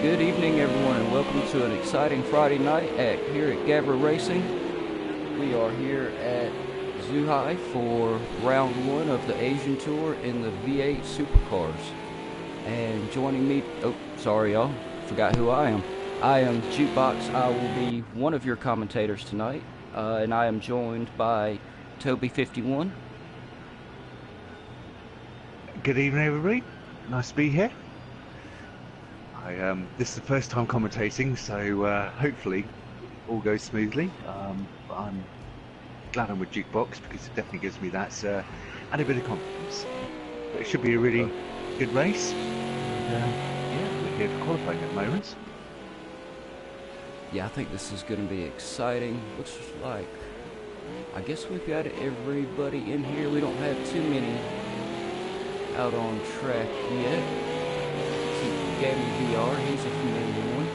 Good evening, everyone, and welcome to an exciting Friday night here at Gavra Racing. We are here at Zhuhai for round one of the Asian Tour in the V8 Supercars. And joining me, oh, sorry y'all, forgot who I am. I am Jukebox. I will be one of your commentators tonight, and I am joined by Toby51. Good evening, everybody. Nice to be here. This is the first time commentating, so hopefully all goes smoothly. But I'm glad I'm with Jukebox because it definitely gives me that added bit of confidence. But it should be a really good race. And, yeah, we're here for qualifying at the moment. Yeah, I think this is going to be exciting. Looks like, I guess we've got everybody in here. We don't have too many out on track yet. Gavra VR, he's a familiar one.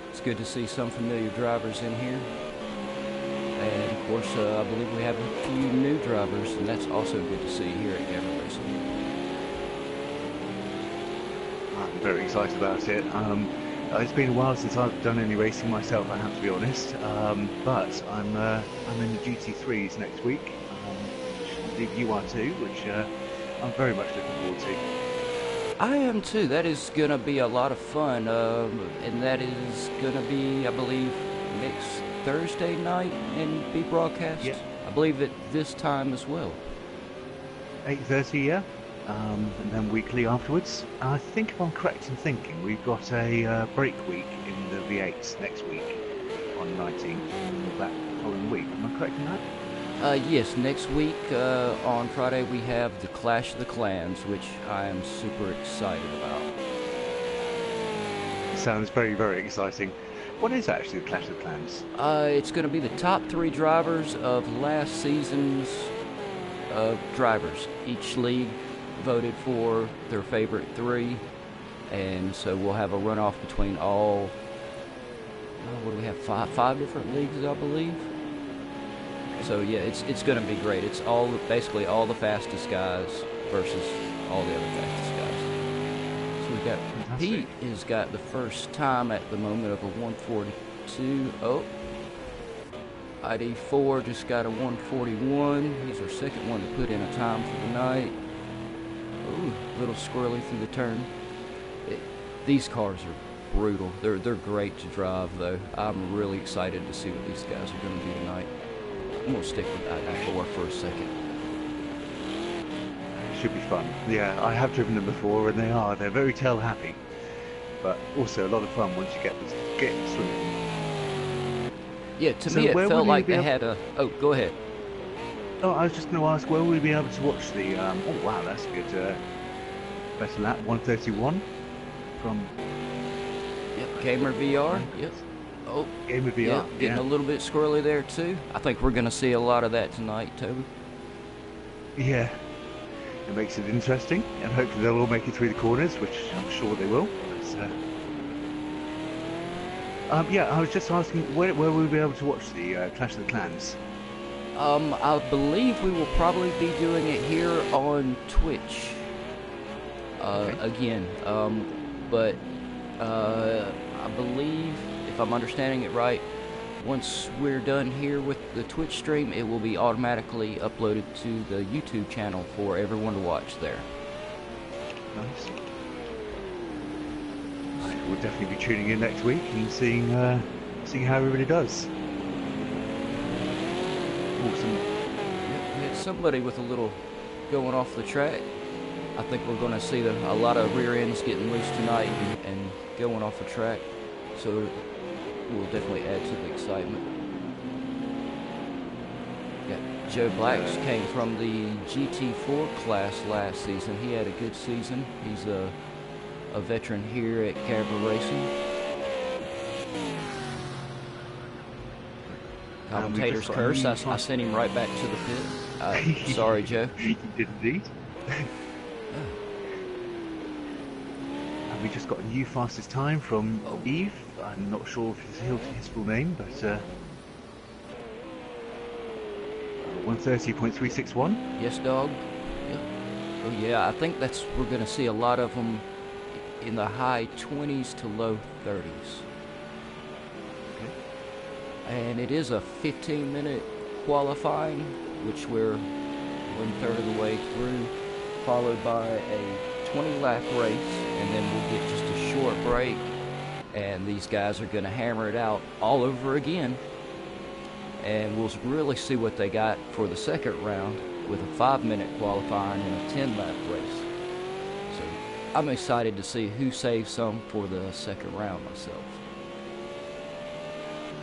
It's good to see some familiar drivers in here. And of course, I believe we have a few new drivers, and that's also good to see here at Gavra Racing. I'm very excited about it. It's been a while since I've done any racing myself, I have to be honest. But I'm in the GT3s next week. I believe you are too, which I'm very much looking forward to. I am too. That is going to be a lot of fun, and that is going to be, I believe, next Thursday night and be broadcast. Yeah. I believe at this time as well. 8:30, yeah, and then weekly afterwards. I think if I'm correct in thinking, we've got a break week in the V8 next week on 19th for that following week. Am I correct in that? Yes, next week on Friday we have the Clash of the Clans, which I am super excited about. Sounds very, very exciting. What is actually the Clash of the Clans? It's going to be the top 3 drivers of last season's drivers. Each league voted for their favorite 3, and so we'll have a runoff between all, what do we have, five different leagues, I believe. So yeah, it's going to be great. It's basically all the fastest guys versus all the other fastest guys. So we got Pete has got the first time at the moment of a 142. Oh, ID4 just got a 141. He's our second one to put in a time for the night. Ooh, a little squirrely through the turn. These cars are brutal. They're great to drive though. I'm really excited to see what these guys are going to do tonight. I'm going to stick with that ID4 for a second. Should be fun. Yeah, I have driven them before, and they're very tail happy, but also a lot of fun once you get swimming. Yeah, to me it felt like they had a... Oh, go ahead. Oh, I was just going to ask, where will we be able to watch the... oh, wow, that's a good... better lap, 131 from... Yep, Gamer VR, yep. Oh, Gamer VR, yeah, getting a little bit squirrely there too. I think we're going to see a lot of that tonight, Toby. Yeah, it makes it interesting, and hopefully they'll all make it through the corners, which I'm sure they will. Yeah, I was just asking, where will we be able to watch the Clash of the Clans? I believe we will probably be doing it here on Twitch again. But I believe, if I'm understanding it right, once we're done here with the Twitch stream, it will be automatically uploaded to the YouTube channel for everyone to watch there. Nice. We'll definitely be tuning in next week and seeing how everybody does. Awesome. Yep, we had somebody with a little going off the track. I think we're going to see a lot of rear ends getting loose tonight and going off the track. So will definitely add to the excitement. Got Joe Blacks came from the GT4 class last season. He had a good season. He's a veteran here at Gavra Racing. Commentator's curse. I sent him right back to the pit. Sorry, Joe. You did indeed. And we just got a new fastest time from Eve. I'm not sure if his full name, but 130.361. Yes, dog. Yep. Oh yeah, I think we're going to see a lot of them in the high 20s to low 30s. Okay. And it is a 15-minute qualifying, which we're 1/3 of the way through, followed by a 20-lap race, and then we'll get just a short break, and these guys are going to hammer it out all over again, and we'll really see what they got for the second round with a 5-minute qualifying and a 10-lap race. So I'm excited to see who saves some for the second round myself.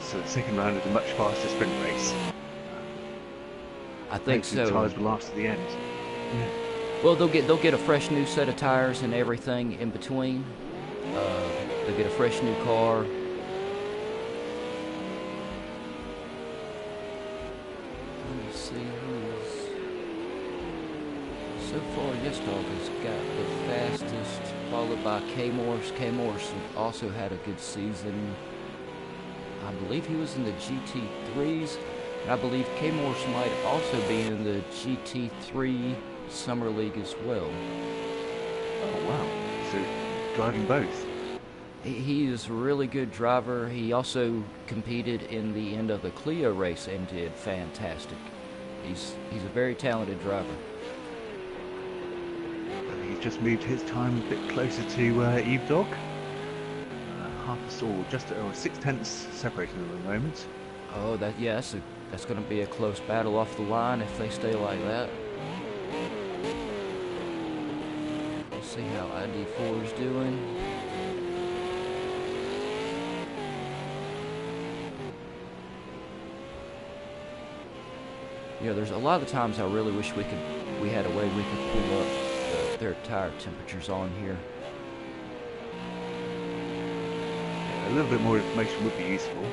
So the second round is a much faster sprint race. I think so. The tyres will last to the end. Yeah. Well, they'll get a fresh new set of tires and everything in between. They'll get a fresh new car. Let me see who's so far. Yes Dog has got the fastest, followed by K Morse. K Morse also had a good season. I believe he was in the GT3s. And I believe K Morse might also be in the GT3 Summer League as well. Oh wow! So driving both. He is a really good driver. He also competed in the end of the Clio race and did fantastic. He's a very talented driver. He's just moved his time a bit closer to Eve Dog. Just 6/10 separating them at the moment. Oh, that's going to be a close battle off the line if they stay like that. We'll see how ID4 is doing. You know, there's a lot of the times I really wish we had a way we could pull up their tire temperatures on here. A little bit more information would be useful.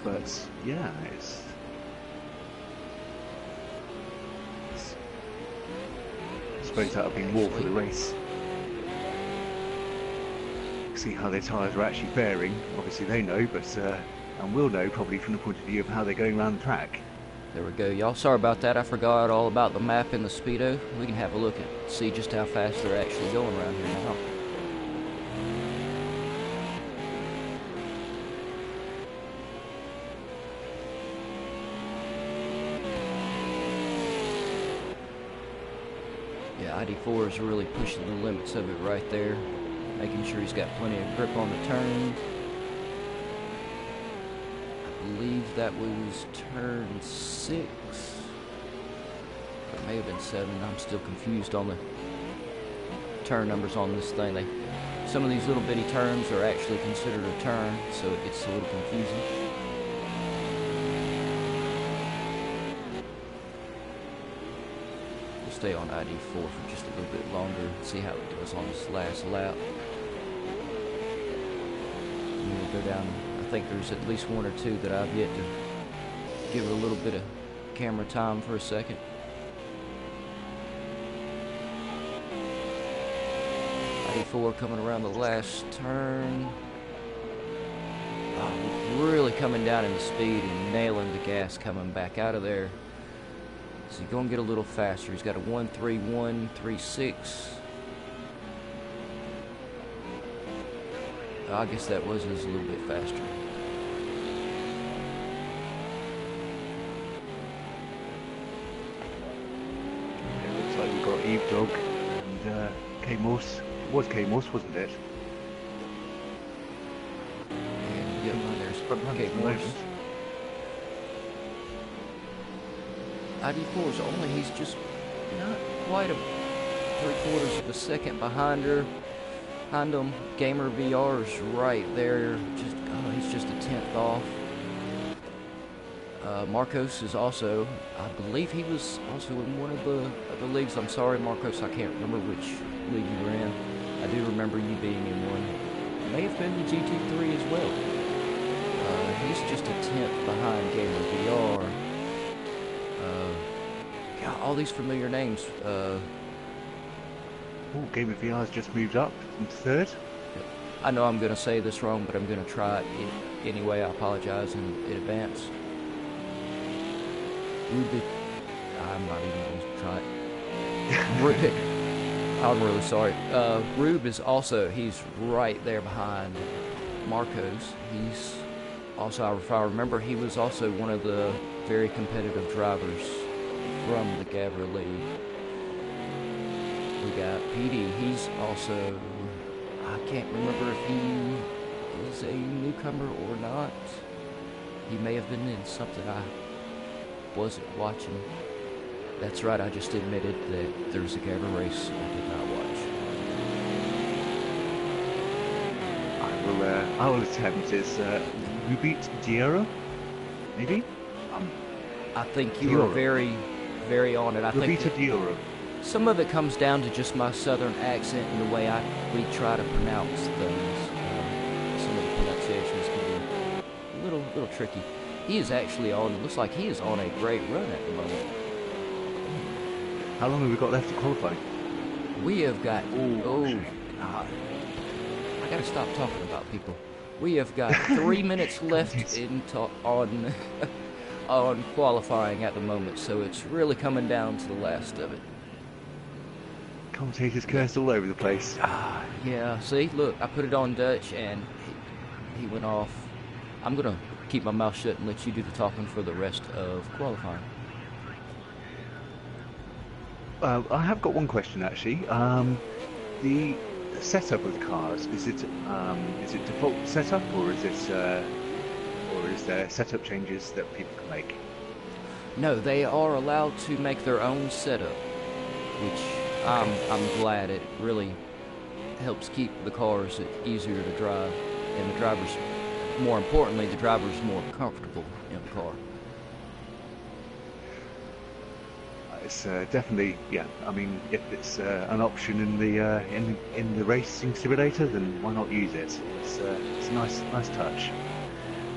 But yeah, it's I suppose that would be more for the race. See how their tyres are actually faring. Obviously they know, but and we'll know probably from the point of view of how they're going around the track. There we go, y'all. Sorry about that. I forgot all about the map and the speedo. We can have a look and see just how fast they're actually going around here now. Yeah, ID4 is really pushing the limits of it right there, making sure he's got plenty of grip on the turn. I believe that was turn 6. It may have been 7. I'm still confused on the turn numbers on this thing. Some of these little bitty turns are actually considered a turn, so it gets a little confusing. We'll stay on ID4 for just a little bit longer and see how it does on this last lap. And we'll go down. I think there's at least 1 or 2 that I've yet to give it a little bit of camera time for a second. ID4 coming around the last turn. Oh, really coming down in the speed and nailing the gas coming back out of there. So he's going to get a little faster. He's got a 1.3136. I guess that was just a little bit faster. It looks like we've got Eve Dog and K Morse. It was K Morse, wasn't it? And yep, there's K Morse. ID4 is only, he's just not quite a 3/4 of a second behind her. Behind him, Gamer VR is right there. Just he's just a 10th off. Marcos is also, I believe he was also in one of the leagues. I'm sorry, Marcos, I can't remember which league you were in. I do remember you being in one. It may have been the GT3 as well. He's just a 10th behind Gamer VR. God, all these familiar names. Game of VR's just moved up from 3rd. I know I'm going to say this wrong, but I'm going to try it anyway. I apologize in advance. I'm not even going to try it. I'm really sorry. Rube is also, he's right there behind Marcos. He's also, if I remember, he was also one of the very competitive drivers from the Gavra League. We got PD. He's also, I can't remember if he is a newcomer or not. He may have been in something I wasn't watching. That's right, I just admitted that there's a Gavra race I did not watch. I will attempt. Is Rubit Diero? Maybe? I think you were very, very on it. I think Rubita Dioro. some of it comes down to just my southern accent and the way we try to pronounce things. Some of the pronunciations can be a little tricky. He is actually on, looks like he is on a great run at the moment. How long have we got left to qualify? We have got, God, I gotta stop talking about people. We have got 3 minutes left on qualifying at the moment, so it's really coming down to the last of it. Commentators cursed all over the place. Yeah, see, look, I put it on Dutch and he went off. I'm gonna keep my mouth shut and let you do the talking for the rest of qualifying. I have got one question actually. The setup of the cars, is it default setup, or is there setup changes that people can make? No, they are allowed to make their own setup, which I'm glad. It really helps keep the cars easier to drive, and the drivers, more importantly, the drivers more comfortable in the car. It's definitely, yeah. I mean, if it's an option in the racing simulator, then why not use it? It's a nice touch.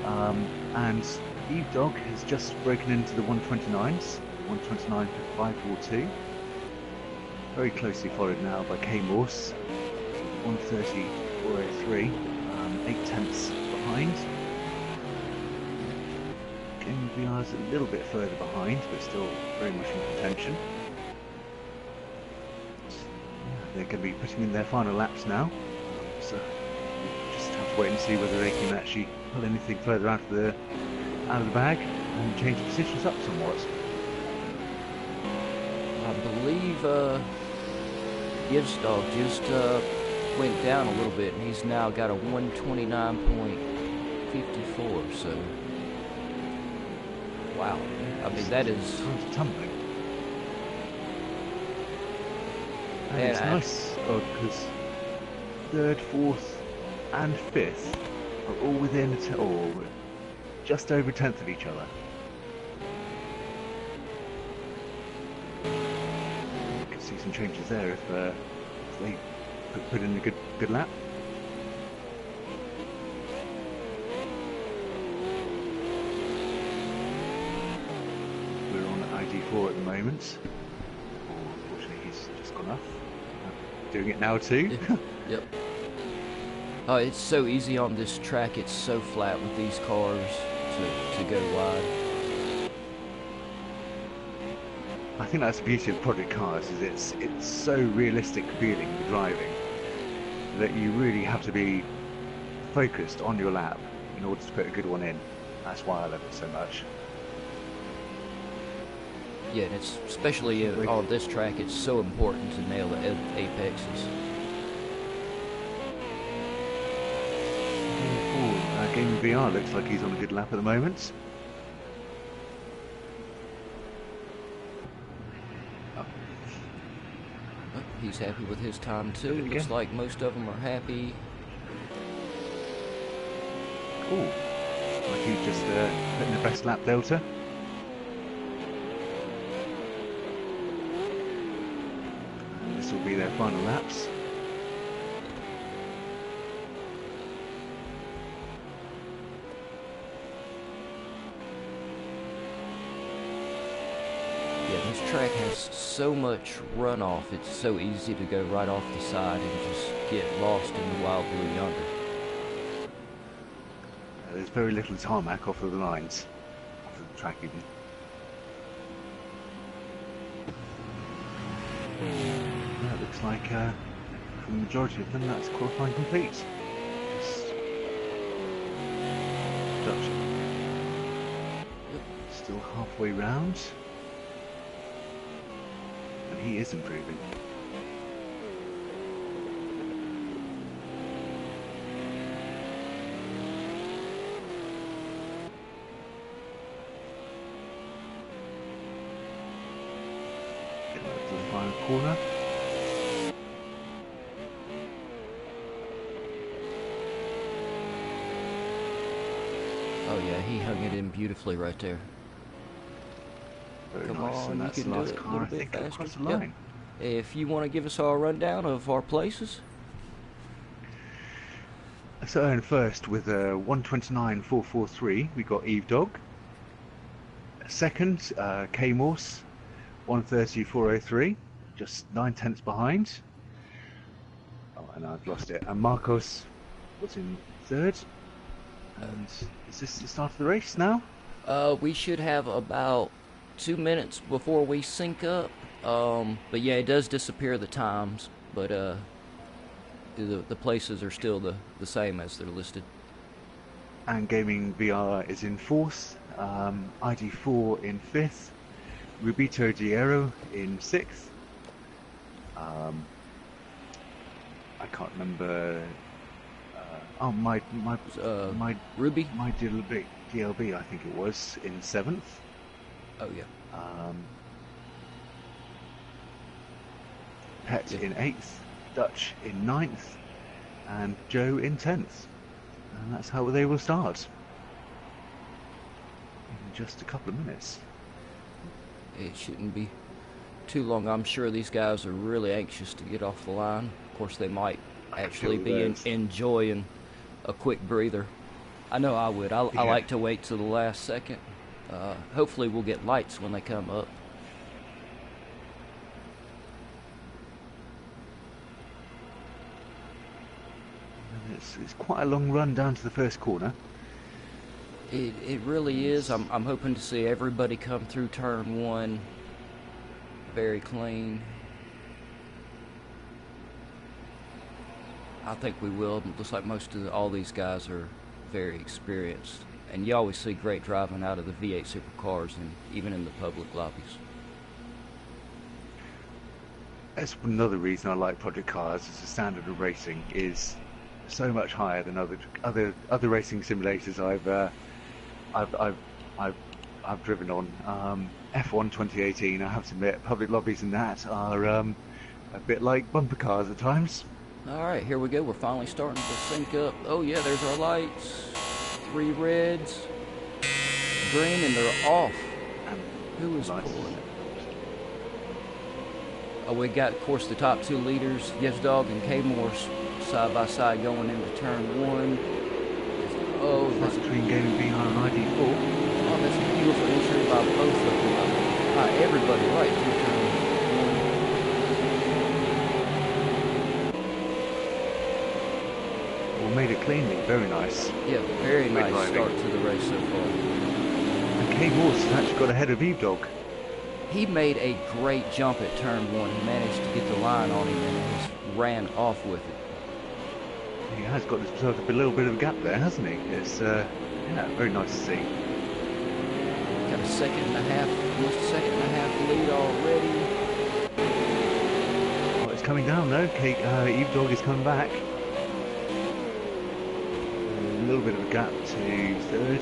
And Eve Dog has just broken into the 129s, 129.542. Very closely followed now by K Morse, 130.403, 8 tenths behind. Game VR's a little bit further behind, but still very much in contention. Yeah, they're going to be putting in their final laps now, so we'll just have to wait and see whether they can actually pull anything further out of the bag and change positions up somewhat. I believe Givstog just went down a little bit, and he's now got a 129.54, so wow. I mean, that is tumbling. And man, it's nice because third, fourth, and fifth are all within just over a tenth of each other. You can see some changes there if they put in a good lap. We're on ID4 at the moment. Unfortunately, he's just gone off. Doing it now too. Yep. Oh, it's so easy on this track. It's so flat with these cars to go wide. I think that's the beauty of Project Cars, is it's so realistic feeling the driving that you really have to be focused on your lap in order to put a good one in. That's why I love it so much. Yeah, and it's especially on this track, it's so important to nail the apexes. Game VR looks like he's on a good lap at the moment. Oh, he's happy with his time too. Looks like most of them are happy. Cool. Like he's just putting the best lap delta. And this will be their final laps. This track has so much runoff, it's so easy to go right off the side and just get lost in the wild blue yonder. There's very little tarmac off of the lines, off of the track even. looks like for the majority of them that's qualifying complete. Just Dutch still halfway round, and he is improving. Getting up to the final corner. Oh yeah, he hung it in beautifully right there. Very Come nice, on, and you that's can the do last it a car, little I bit think, faster. across the Yeah. line. If you want to give us our rundown of our places. So in first with a 129.443, we got Eve Dog. Second, K Morse, 130.403, just 9 tenths behind. Oh, and I've lost it. And Marcos was in third. And is this the start of the race now? We should have about 2 minutes before we sync up. But yeah, it does disappear the times, but the places are still the same as they're listed. And Gaming VR is in fourth. ID4 in fifth. Rubito Diero in sixth. I can't remember. My Ruby? my DLB, I think it was, in seventh. Oh yeah. Pet in eighth, Dutch in ninth, and Joe in 10th. And that's how they will start in just a couple of minutes. It shouldn't be too long. I'm sure these guys are really anxious to get off the line. Of course, they might actually be enjoying a quick breather. I know I would. I like to wait till the last second. Hopefully we'll get lights when they come up. And it's quite a long run down to the first corner. It really is. I'm hoping to see everybody come through turn one very clean. I think we will. It looks like all these guys are very experienced, and you always see great driving out of the V8 supercars, and even in the public lobbies. That's another reason I like Project Cars. Is the standard of racing is so much higher than other racing simulators I've driven on. F1 2018, I have to admit, public lobbies and that are a bit like bumper cars at times. All right, here we go. We're finally starting to sync up. Oh yeah, there's our lights. 3 reds, green, and they're off. And Who is nice. pulling it? Oh, we got, of course, the top 2 leaders, Yes Dog and K Morse, side by side going into turn 1. Oh, That's between Gaming VR and ID4. Oh, that's a beautiful entry by both of them. Everybody right through turn 1. Well, made it cleanly, very nice. Yeah, very Great nice driving. start to the race so far. And K Morse has actually got ahead of Eve Dog. He made a great jump at turn 1. He managed to get the line on him and just ran off with it. He has got himself a little bit of a gap there, hasn't he? It's yeah, very nice to see. Got a second and a half, almost a second and a half lead already. Oh, it's coming down though. Eve Dog is coming back. A little bit of a gap to third.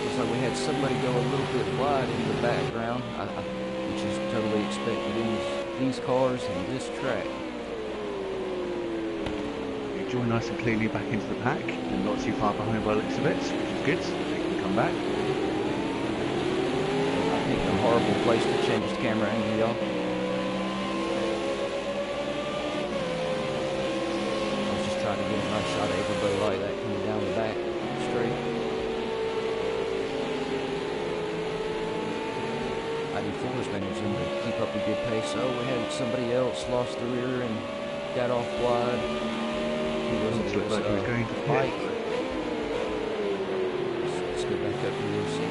Looks like we had somebody go a little bit wide in the background, which is totally expected in these cars and this track. They join nice and cleanly back into the pack and not too far behind by the looks of it, which is good. They can come back. I think a horrible place to change the camera angle, y'all. I was just trying to get a nice shot of everybody like that coming down the back straight. ID4 is managing to keep up a good pace. Oh, we had somebody else lost the rear and got off wide. Who was it? It was Looked like he was going to pit. Mike. Let's go back up here and see.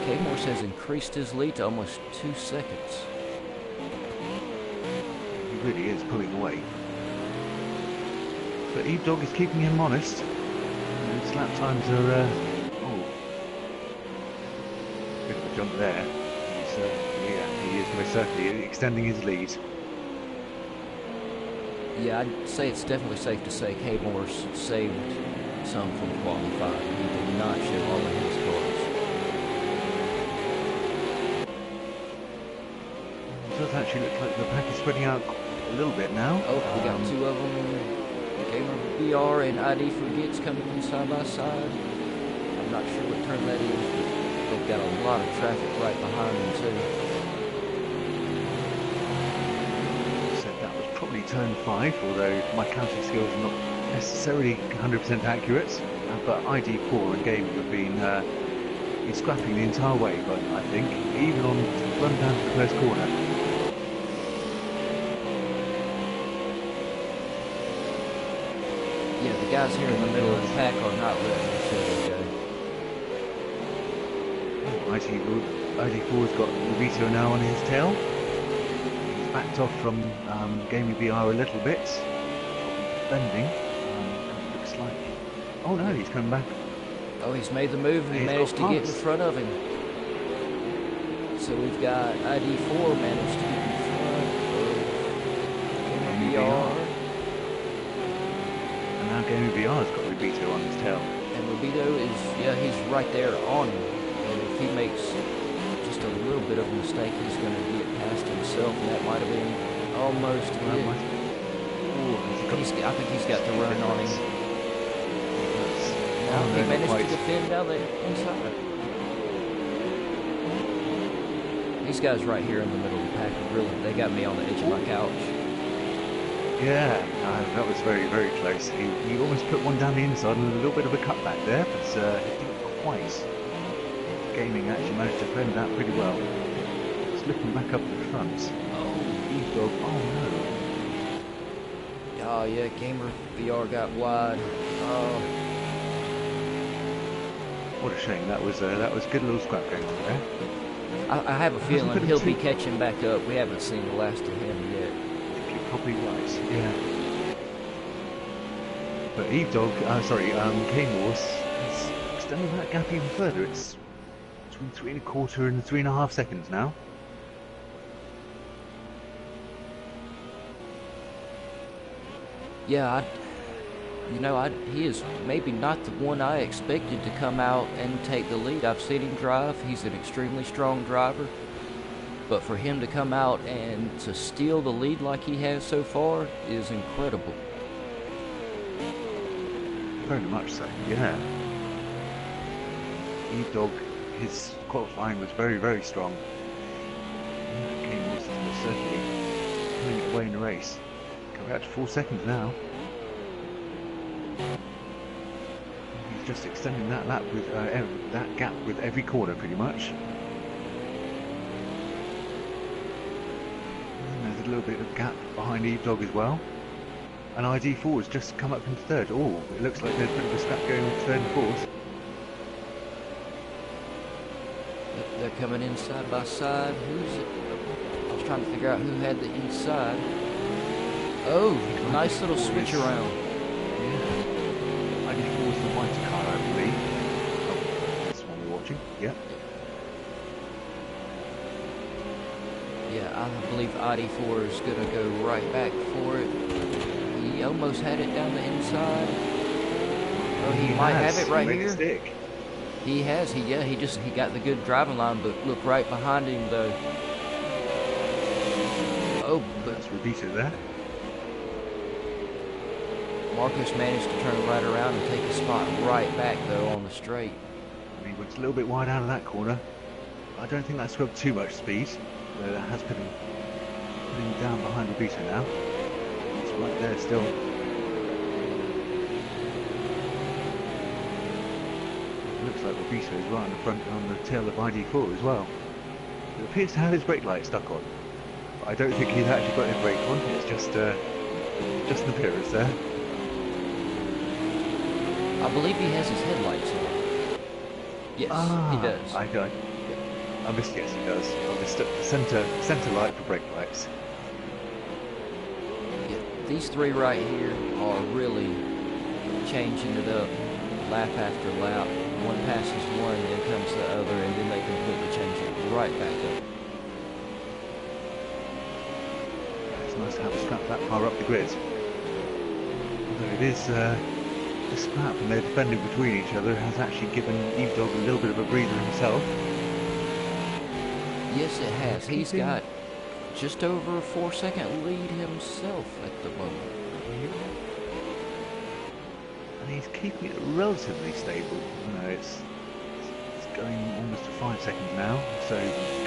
K-Morse has increased his lead to almost 2 seconds. He really is pulling away. But Eve Dog is keeping him honest. His lap times are, oh, bit of a jump there. He's, yeah, he is most certainly extending his lead. Yeah, I'd say it's definitely safe to say K-Morse saved some from qualifying. He did not show all of his cards. It does actually look like the pack is spreading out a little bit now. Oh, we got two of them. Gamer BR and ID Forgets coming in side by side. I'm not sure what turn that is, but they've got a lot of traffic right behind them too. So that was probably turn 5, although my counting skills are not necessarily 100% accurate. But ID4 and Gaming have been scrapping the entire way, but I think even on run down to the first corner. Yeah, the guys here in the middle of the pack are not letting each other go. ID4's got Rubito now on his tail. He's backed off from Gaming BR a little bit. Bending. Looks like... Oh no, he's coming back. Oh, he's made the move and he managed to get in front of him. So we've got ID4 managed to get in front of BR. And now Gaming BR's got Rubito on his tail. And Rubito is, yeah, he's right there on him. And if he makes just a little bit of a mistake, he's going to get past himself. And that might have been almost it. I think he's got the run on him. He managed to defend down the inside. These guys right here in the middle of the pack, really, they got me on the edge of my couch. Yeah, that was very, very close. He almost put one down the inside and a little bit of a cutback there, but he didn't quite. Gaming actually managed to defend that pretty well. Slipping back up the front. Oh, Eve Dog. Oh no. Oh yeah, Gamer VR got wide. Oh. What a shame. That was a good little scrap going on there. I have a feeling he'll be catching back up. We haven't seen the last of him yet. I think you're probably right. Yeah. But Eve Dog, K-Morse is extending that gap even further. It's between 3¼ and 3½ seconds now. Yeah, he is maybe not the one I expected to come out and take the lead. I've seen him drive. He's an extremely strong driver. But for him to come out and to steal the lead like he has so far is incredible. Very much so, yeah. Eve Dog, his qualifying was very, very strong. K-Morse is certainly pulling it away in the race. Coming out to 4 seconds now. He's just extending that lap with that gap with every corner, pretty much. And there's a little bit of gap behind Eve Dog as well. And ID4 has just come up from third. Oh, it looks like there's a bit of a scrap going on third and fourth. They're coming in side by side. Who's it? I was trying to figure out who had the inside. Oh, nice little switch around. Yeah. ID4 is the white car, I believe. Oh, that's one we're watching. Yeah. Yeah, I believe ID4 is going to go right back for it. He almost had it down the inside. Oh, he might have it right here. Stick. He has. He got the good driving line, but look right behind him though. Oh, but that's Rubito there. Marcus managed to turn right around and take a spot right back though on the straight. He went a little bit wide out of that corner. I don't think that swept too much speed. That has put him down behind Rubito now. He's right there still. It looks like Rubito is right on the front on the tail of ID4 as well. It appears to have his brake light stuck on. But I don't think he's actually got his brake on. It's just an appearance there. I believe he has his headlights on. Yes, he does. I don't. I missed, yes, he does. On the centre light for brake lights. Yeah, these three right here are really changing it up lap after lap. One passes one, then comes the other, and then they completely change it right back up. It's nice to have a scrap that far up the grid. Although it is the scrap and they're defending between each other has actually given Dog a little bit of a breather himself. Yes, it has. He's got just over a 4-second lead himself at the moment. And he's keeping it relatively stable. You know, it's going almost to 5 seconds now, so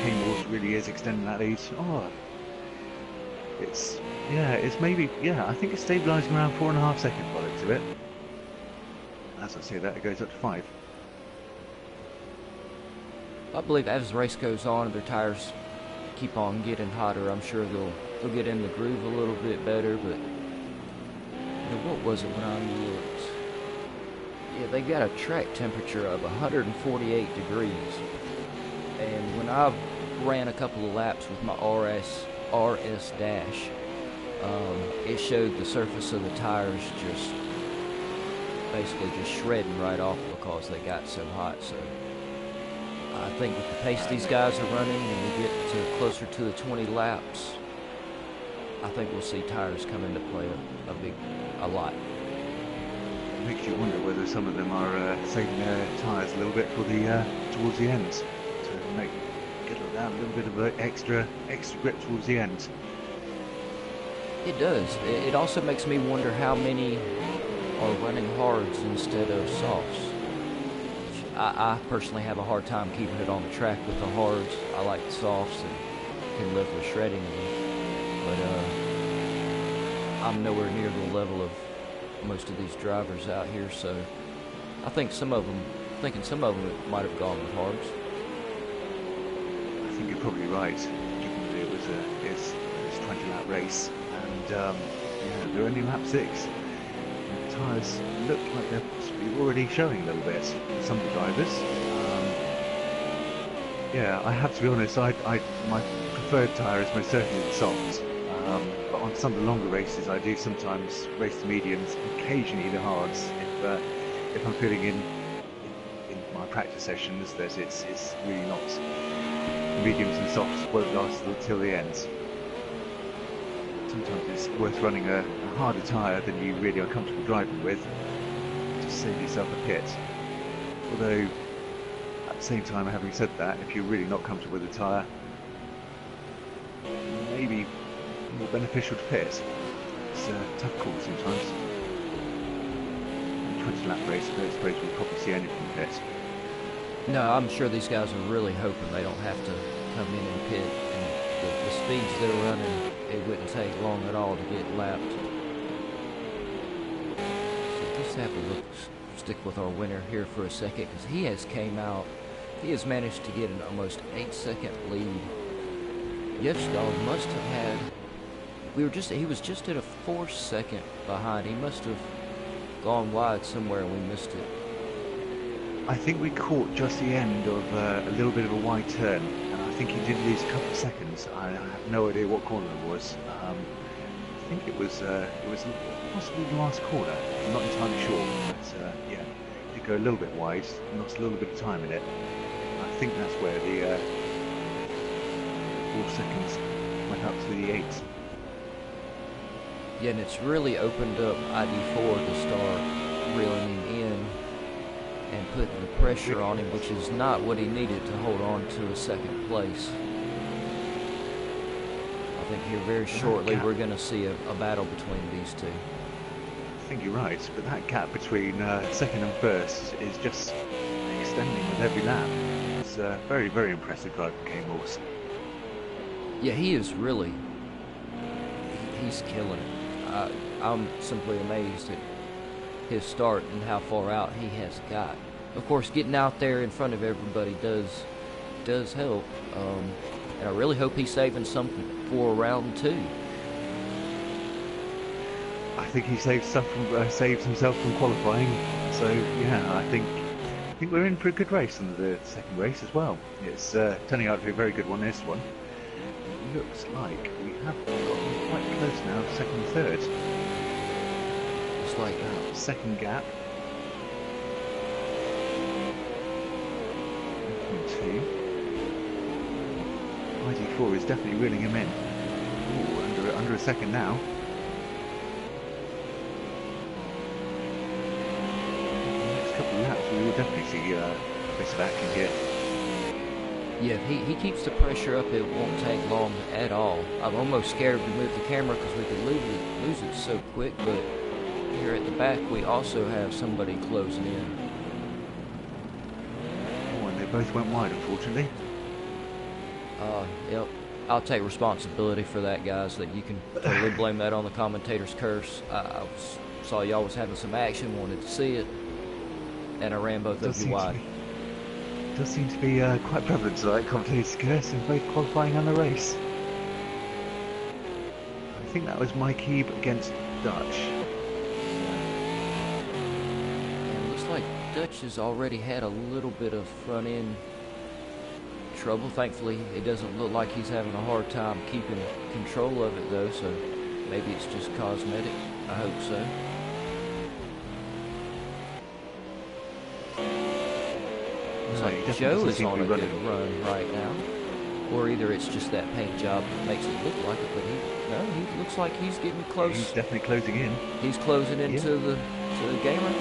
K-Morse really is extending that lead. Oh, it's maybe, I think it's stabilising around 4.5 seconds by the looks of it. As I say that, it goes up to 5. I believe as the race goes on, their tires keep on getting hotter. I'm sure they'll get in the groove a little bit better. But what was it when I looked? Yeah, they got a track temperature of 148 degrees. And when I ran a couple of laps with my RS dash, it showed the surface of the tires basically just shredding right off because they got so hot. So I think with the pace these guys are running and we get to closer to the 20 laps, I think we'll see tires come into play a lot. It makes you wonder whether some of them are saving their tyres a little bit for the towards the end to get a little bit of extra grip towards the end. It does. It also makes me wonder how many are running hards instead of softs. I personally have a hard time keeping it on the track with the hards. I like the softs and can live with shredding them. But I'm nowhere near the level of most of these drivers out here, so I think some of them might have gone with hards. I think you're probably right, given that it's 20-lap race, and they're only lap 6. The tyres look like they're possibly already showing a little bit. Some of the drivers. I have to be honest. My preferred tyre is most certainly the softs. But on some of the longer races, I do sometimes race the mediums, occasionally the hards. If I'm feeling in my practice sessions that it's really not, the mediums and softs won't last until the end. Sometimes it's worth running a harder tyre than you really are comfortable driving with to save yourself a pit. Although at the same time, having said that, if you're really not comfortable with the tyre, maybe more beneficial to pit. It's a tough call sometimes. In 20-lap race, I don't suppose we'll probably see anything pit. No, I'm sure these guys are really hoping they don't have to come in and pit. And the speeds they're running, it wouldn't take long at all to get lapped. So let's have a look, stick with our winner here for a second, because he has managed to get an almost 8-second lead. Yevsdal must have had, he was just at a 4-second behind. He must have gone wide somewhere and we missed it. I think we caught just the end of a little bit of a wide turn, and I think he did lose a couple of seconds. I have no idea what corner it was. I think it was possibly the last corner. I'm not entirely sure, but it did go a little bit wide, lost a little bit of time in it. I think that's where the 4 seconds went up to the 8. Yeah, and it's really opened up ID4 to start reeling him in and putting the pressure on him, which is not what he needed to hold on to a second place. I think here very shortly we're going to see a battle between these two. I think you're right, but that gap between second and first is just extending with every lap. It's very, very impressive drive from K-Morse. Yeah, he is really, he's killing it. I'm simply amazed at his start and how far out he has got. Of course, getting out there in front of everybody does help, and I really hope he's saving something for round 2. I think he saves himself from qualifying. So yeah, I think think we're in for a good race on the second race as well. It's turning out to be a very good one, this one. It looks like we have gotten quite close now, second and third. It's like second gap. 1.2. ID4 is definitely reeling him in. Ooh, under a second now. Couple of laps, we will definitely see a bit of action here. Yeah, he keeps the pressure up. It won't take long at all. I'm almost scared to move the camera because we could lose it so quick, but here at the back we also have somebody closing in. Oh, and they both went wide, unfortunately. Yep. I'll take responsibility for that, guys. That you can totally blame that on the commentator's curse. Saw y'all was having some action, wanted to see it, and I ran both of you wide. It does seem to be quite prevalent tonight, commentator's curse, in both qualifying and the race. I think that was Mike Heeb against Dutch. And it looks like Dutch has already had a little bit of front end trouble. Thankfully, it doesn't look like he's having a hard time keeping control of it, though, so maybe it's just cosmetic. I hope so. Looks like Joe is on a good run right now. Or either it's just that paint job that makes it look like it, but he looks like he's getting close. He's definitely closing in. He's closing into the gamer.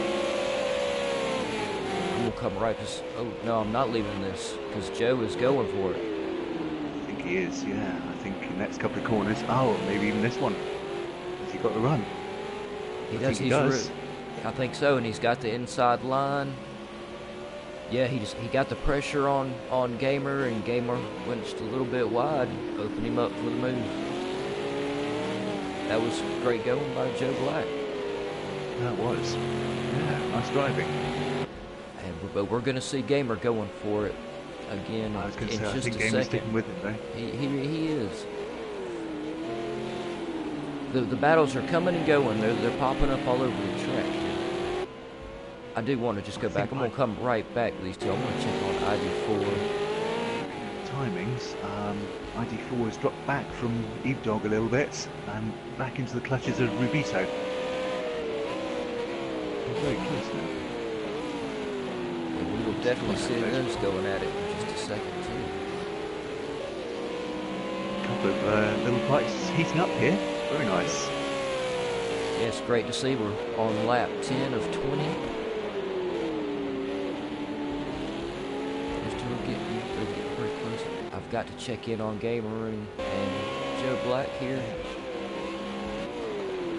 I'm gonna come right to. Oh no, I'm not leaving this because Joe is going for it. I think he is. Yeah, I think the next couple of corners. Oh, maybe even this one. Has he got the run? He does. I think so, and he's got the inside line. Yeah, he got the pressure on Gamer, and Gamer went just a little bit wide, opened him up for the move. That was great going by Joe Black. That was. Yeah, nice driving. But we're going to see Gamer going for it again I was going to in say, just I think a Gamer's second. sticking with it, though. He is. The battles are coming and going. They're popping up all over the track here. I do want to just go back. I'm going to come right back to these two. I'm going to check on ID4. Timings. ID4 has dropped back from Eve Dog a little bit and back into the clutches of Rubito. We're very close now. And we will definitely see those going at it in just a second too. A couple of little fights heating up here. Very nice. Yeah, it's great to see. We're on lap 10 of 20. They're getting pretty close. I've got to check in on Gamer and Joe Black here.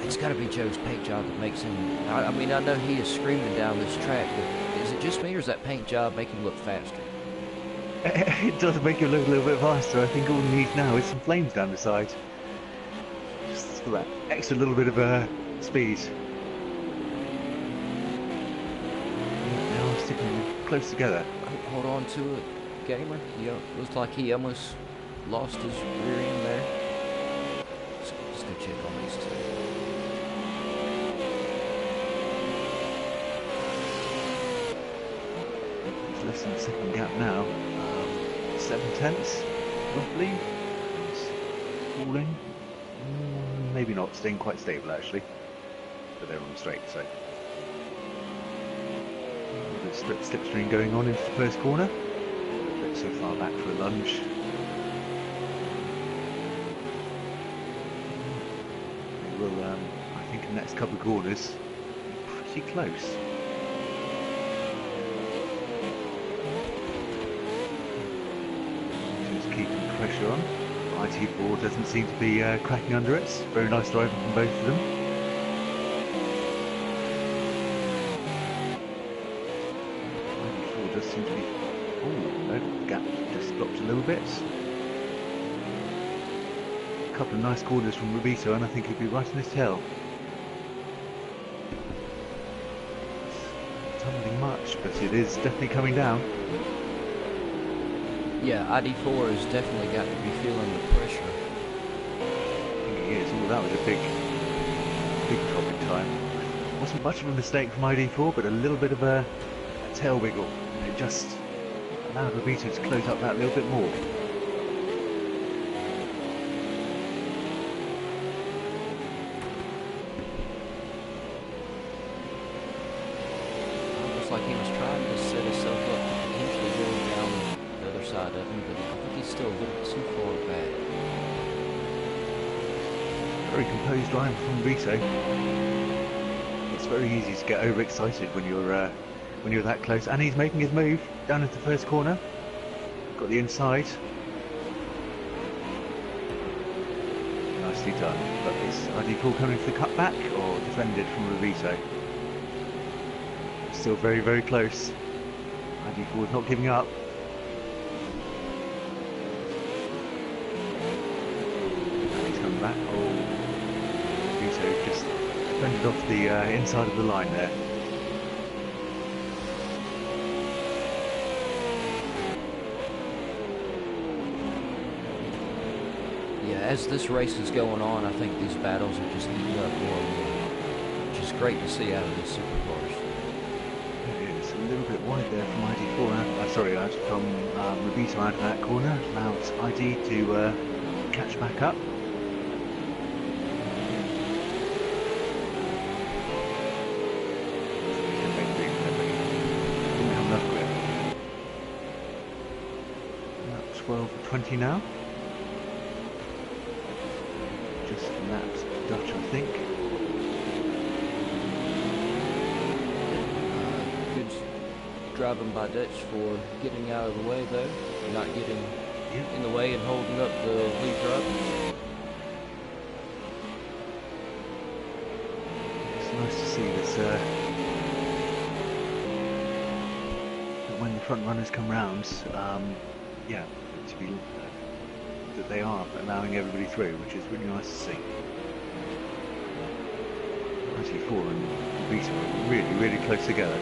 It's got to be Joe's paint job that makes him. I mean, I know he is screaming down this track, but is it just me or does that paint job make him look faster? It does make him look a little bit faster. I think all he needs now is some flames down the side. Just for that extra little bit of speed. They are sticking close together. Hold on to it, Gamer. Looks like he almost lost his rear end there. Let's go check on these two. It's less than the second gap now. 7/10, roughly. It's falling. Maybe not, staying quite stable actually. But they're on straight, so. A bit of slipstream going on into the first corner. A bit so far back for a lunge. They will, I think, in the next couple of corners, be pretty close. Just keeping the pressure on. IT4 doesn't seem to be cracking under it. Very nice driving from both of them. IT4 does seem to be... Oh, no, the gap just dropped a little bit. A couple of nice corners from Rubito, and I think he'll be right on his tail. Tumbling much, but it is definitely coming down. Yeah, ID4 has definitely got to be feeling the pressure. I think he is. Oh, that was a big drop in time. Wasn't much of a mistake from ID4, but a little bit of a tail wiggle. it just allowed Rubito to close up that little bit more. Looks like he was trying to set himself up to potentially go down the other side of him, but I think he's still a little too far back. Very composed drive from Rubito. It's very easy to get overexcited when you're that close, and he's making his move down into the first corner. Got the inside. Nicely done. But is ID Paul coming for the cutback or defended from Rubito? Still very, very close. ID Paul is not giving up. And he's coming back. Oh, Rubito just defended off the inside of the line there. As this race is going on, I think these battles are just heating up more and more, which is great to see out of these supercars. It is a little bit wide there from ID4, from Rubito out of that corner, allows ID to catch back up. Didn't have enough grip. About 12:20 now. That's Dutch, I think. Good driving by Dutch for getting out of the way, though. Not getting in the way and holding up the lead drivers. It's nice to see this. That when the front runners come round, to be. That they are allowing everybody through, which is really nice to see. 94 and Rubito are really, really close together.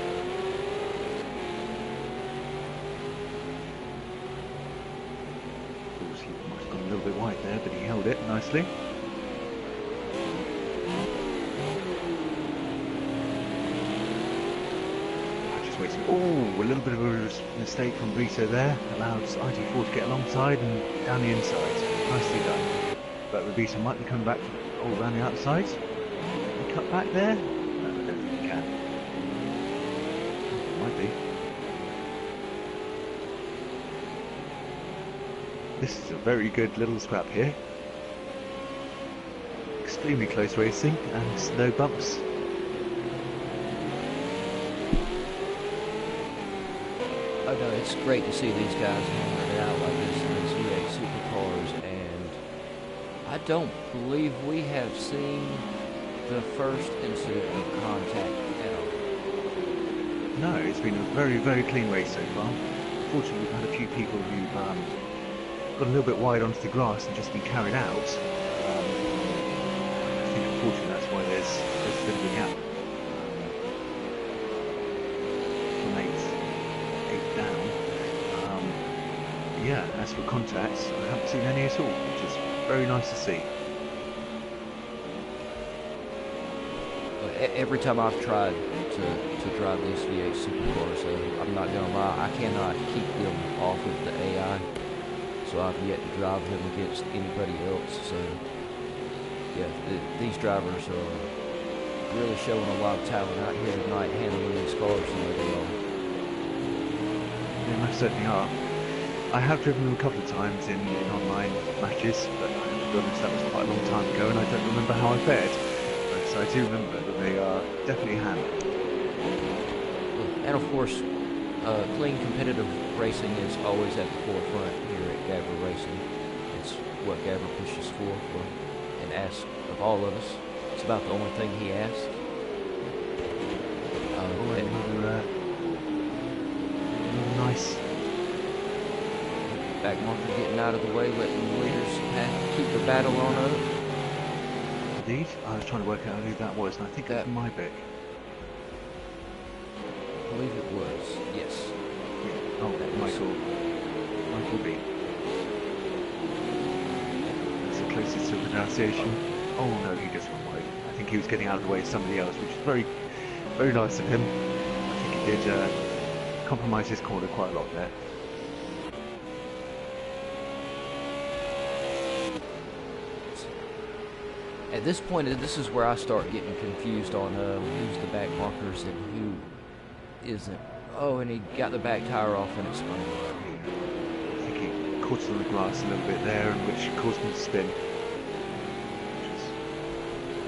Obviously, might have gone a little bit wide there, but he held it nicely. Just waiting. Oh, a little bit of a mistake from Rubito there. Allows ID4 to get alongside and down the inside. Nicely done. But Rubito might be coming back all around the outside. Cut back there? No, I don't think he can. Might be. This is a very good little scrap here. Extremely close racing and no bumps. Oh no, it's great to see these guys hammer it out like this in these V8 supercars, and I don't believe we have seen the first incident of contact at all. No, it's been a very, very clean race so far. Fortunately, we've had a few people who've got a little bit wide onto the grass and just been carried out. I think unfortunately that's why there's a bit of a gap. From eight down. As for contacts, I haven't seen any at all, which is very nice to see. Every time I've tried to drive these V8 supercars, I'm not gonna lie, I cannot keep them off of the AI, so I've yet to drive them against anybody else. So these drivers are really showing a lot of talent out here tonight, handling these cars the way they are. They most certainly are. I have driven them a couple of times in online matches, but I have to be honest, that was quite a long time ago, and I don't remember how I fared. So I do remember that they are definitely a hand. And of course, clean competitive racing is always at the forefront here at Gavra Racing. It's what Gavra pushes for and asks of all of us. It's about the only thing he asks. Another nice back marker getting out of the way, letting the leaders keep the battle on up. Indeed, I was trying to work out who that was, and I think that my pick. I believe it was, yes. Yeah. Oh, Michael B. That's the closest to pronunciation. Oh no, he just went wide. I think he was getting out of the way of somebody else, which is very, very nice of him. I think he did a compromised his corner quite a lot there. At this point, this is where I start getting confused on who's the back markers and who isn't. Oh, and he got the back tire off and it's spun. I think he caught it on the grass a little bit there, which caused him to spin. Which is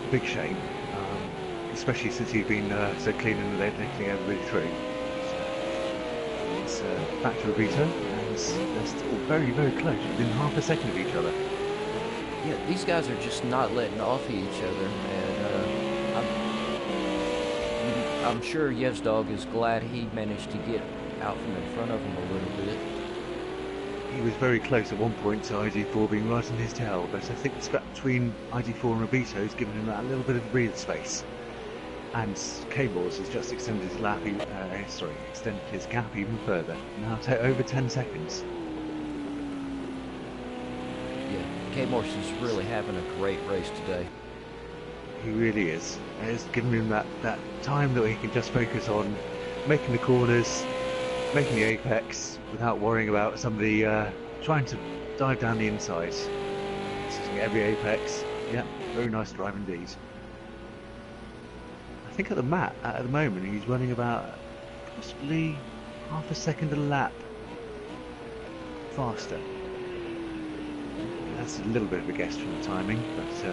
a big shame, especially since he'd been so clean and letting everybody through. So it's back to Rubito, and they're still very, very close, within half a second of each other. Yeah, these guys are just not letting off each other, and I'm sure Yevzdog is glad he managed to get out from in front of him a little bit. He was very close at one point to ID4 being right on his tail, but I think the scrap between ID4 and Rubito has given him that little bit of breather space. And K-Balls has just extended his lap, extended his gap even further. Now over 10 seconds. Yeah, K-Morse is really having a great race today. He really is. It's given him that time that he can just focus on making the corners, making the apex, without worrying about somebody trying to dive down the inside. Hitting every apex. Yeah, very nice drive indeed. I think at the moment he's running about possibly half a second a lap faster. That's a little bit of a guess from the timing, but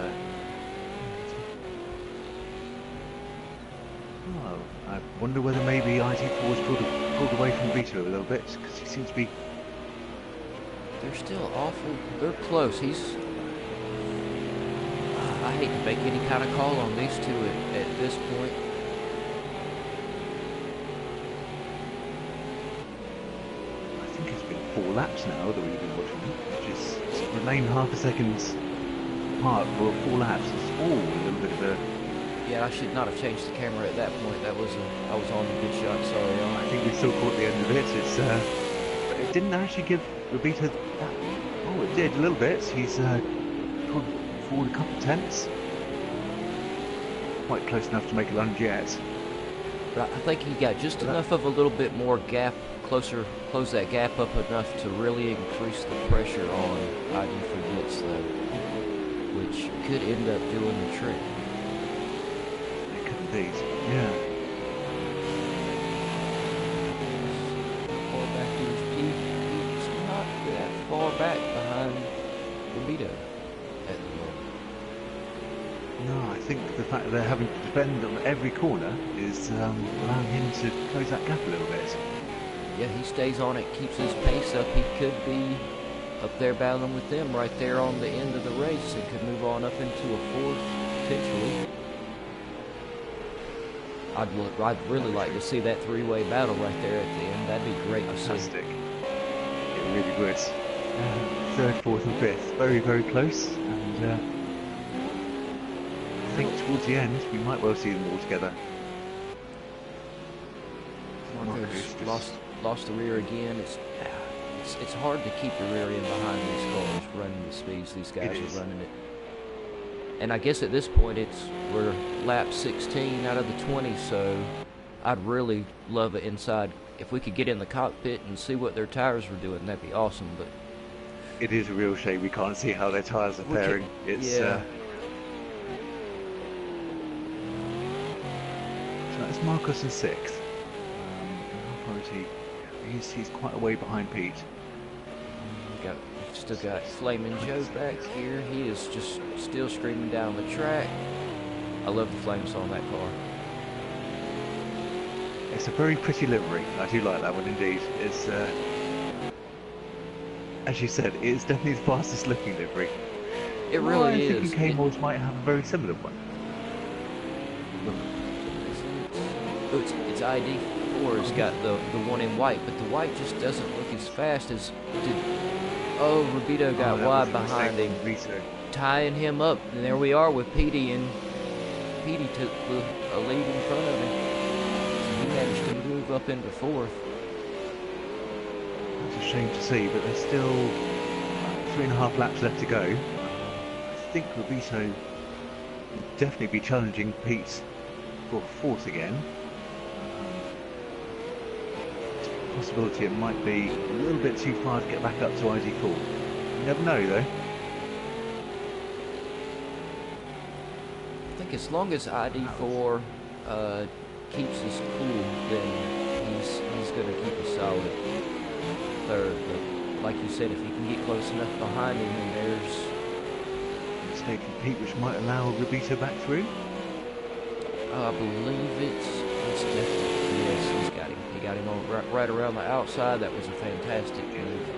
I wonder whether maybe IT4 was pulled away from Vito a little bit, because he seems to be... They're still awful. They're close. I hate to make any kind of call on these two at this point. I think it's been 4 laps now that we've been watching, which is remain half a second apart for 4 laps. It's all a little bit of a... Yeah, I should not have changed the camera at that point. I was on a good shot. Sorry. I think we still caught the end of it. But it didn't actually give Rubito that... Oh, it did a little bit. He's pulled forward a couple of tenths. Quite close enough to make a lunge yet. But I think he got just enough of a little bit more gap, close that gap up enough to really increase the pressure on ID Forgets, though, which could end up doing the trick. It could indeed, yeah. Far back to his peak. He's not that far back behind Rubito at the moment. No, I think the fact that they're having to defend on every corner is allowing him to close that gap a little bit. Yeah, he stays on it, keeps his pace up. He could be up there battling with them right there on the end of the race and could move on up into a 4th, potentially. I'd really like to see that 3-way battle right there at the end. That'd be great to see. Fantastic. It really would. 3rd, 4th and 5th. Very, very close. And I think towards the end we might well see them all together. Marco's lost the rear again. It's hard to keep the rear end behind these cars running the speeds these guys are running it. And I guess at this point we're lap 16 out of the 20, so I'd really love it inside. If we could get in the cockpit and see what their tires were doing, that'd be awesome. But it is a real shame we can't see how their tires are faring. It's yeah. So that's Marcus in 6th. He's quite a way behind Pete. Still got Flamin' Joe back here. He is just still screaming down the track. I love the flames on that car. It's a very pretty livery. I do like that one indeed. It's as you said, it's definitely the fastest looking livery. It really is. I think K-Morse might have a very similar one. It's ID4's got the one in white, but the white just doesn't look as fast as did. Oh, Rubito got wide behind him, tying him up. And there we are with Petey, and Petey took a lead in front of him. So he managed to move up into 4th. That's a shame to see, but there's still 3.5 laps left to go. I think Rubito will definitely be challenging Pete for 4th again. possibility it might be a little bit too far to get back up to ID4. You never know, though. I think as long as ID4 keeps us cool, then he's going to keep a solid third. But like you said, if he can get close enough behind him, then there's a mistake from Pete, which might allow Robito back through. I believe it's definitely, yes, he's got him. He got him on right around the outside. That was a fantastic move.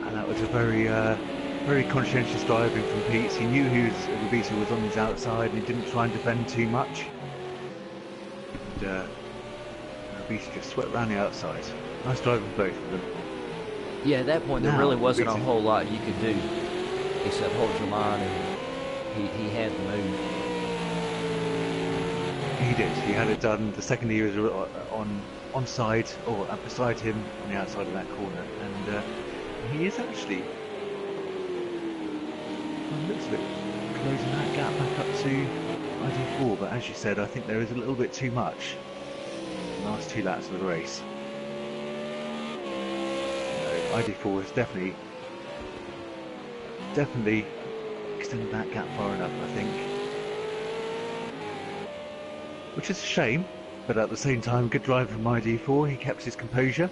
And that was a very conscientious driving from Pete. He knew Robito was on his outside, and he didn't try and defend too much. And Robito just swept around the outside. Nice driving from both of them. Yeah, at that point there really wasn't a whole lot you could do except hold your line, and he had the move. He did. He had it done the second he was on side or beside him on the outside of that corner, and he is actually, well, looks a bit closing that gap back up to ID4. But as you said, I think there is a little bit too much in the last 2 laps of the race. ID4 has definitely extended that gap far enough, I think. Which is a shame, but at the same time, good drive from ID4. He kept his composure.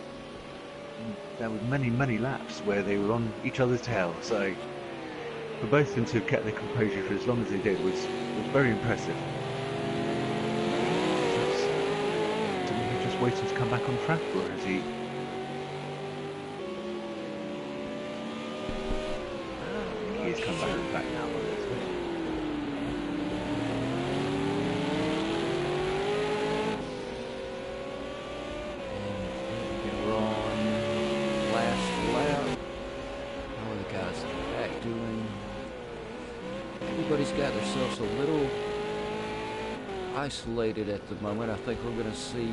And there were many laps where they were on each other's tail, so for both of them to have kept their composure for as long as they did was very impressive. Did he just waiting to come back on track, or is he? He's come back now. Everybody's got themselves a little isolated at the moment. I think we're going to see,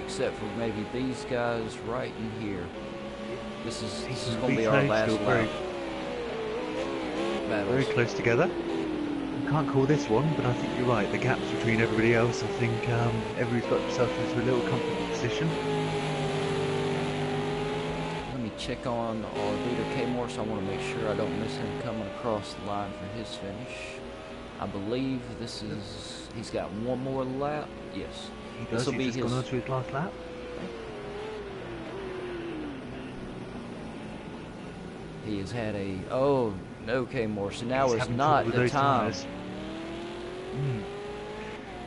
except for maybe these guys right in here. This is going to be our last lap. Very close together. I can't call this one, but I think you're right. The gaps between everybody else, I think everybody's got themselves into a little comfortable position. Let me check on our leader K-More, so I want to make sure I don't miss him coming across the line for his finish. I believe he's got one more lap. Yes. He does. He's just gone on to his last lap. He has had no, K-More. So now is not the time.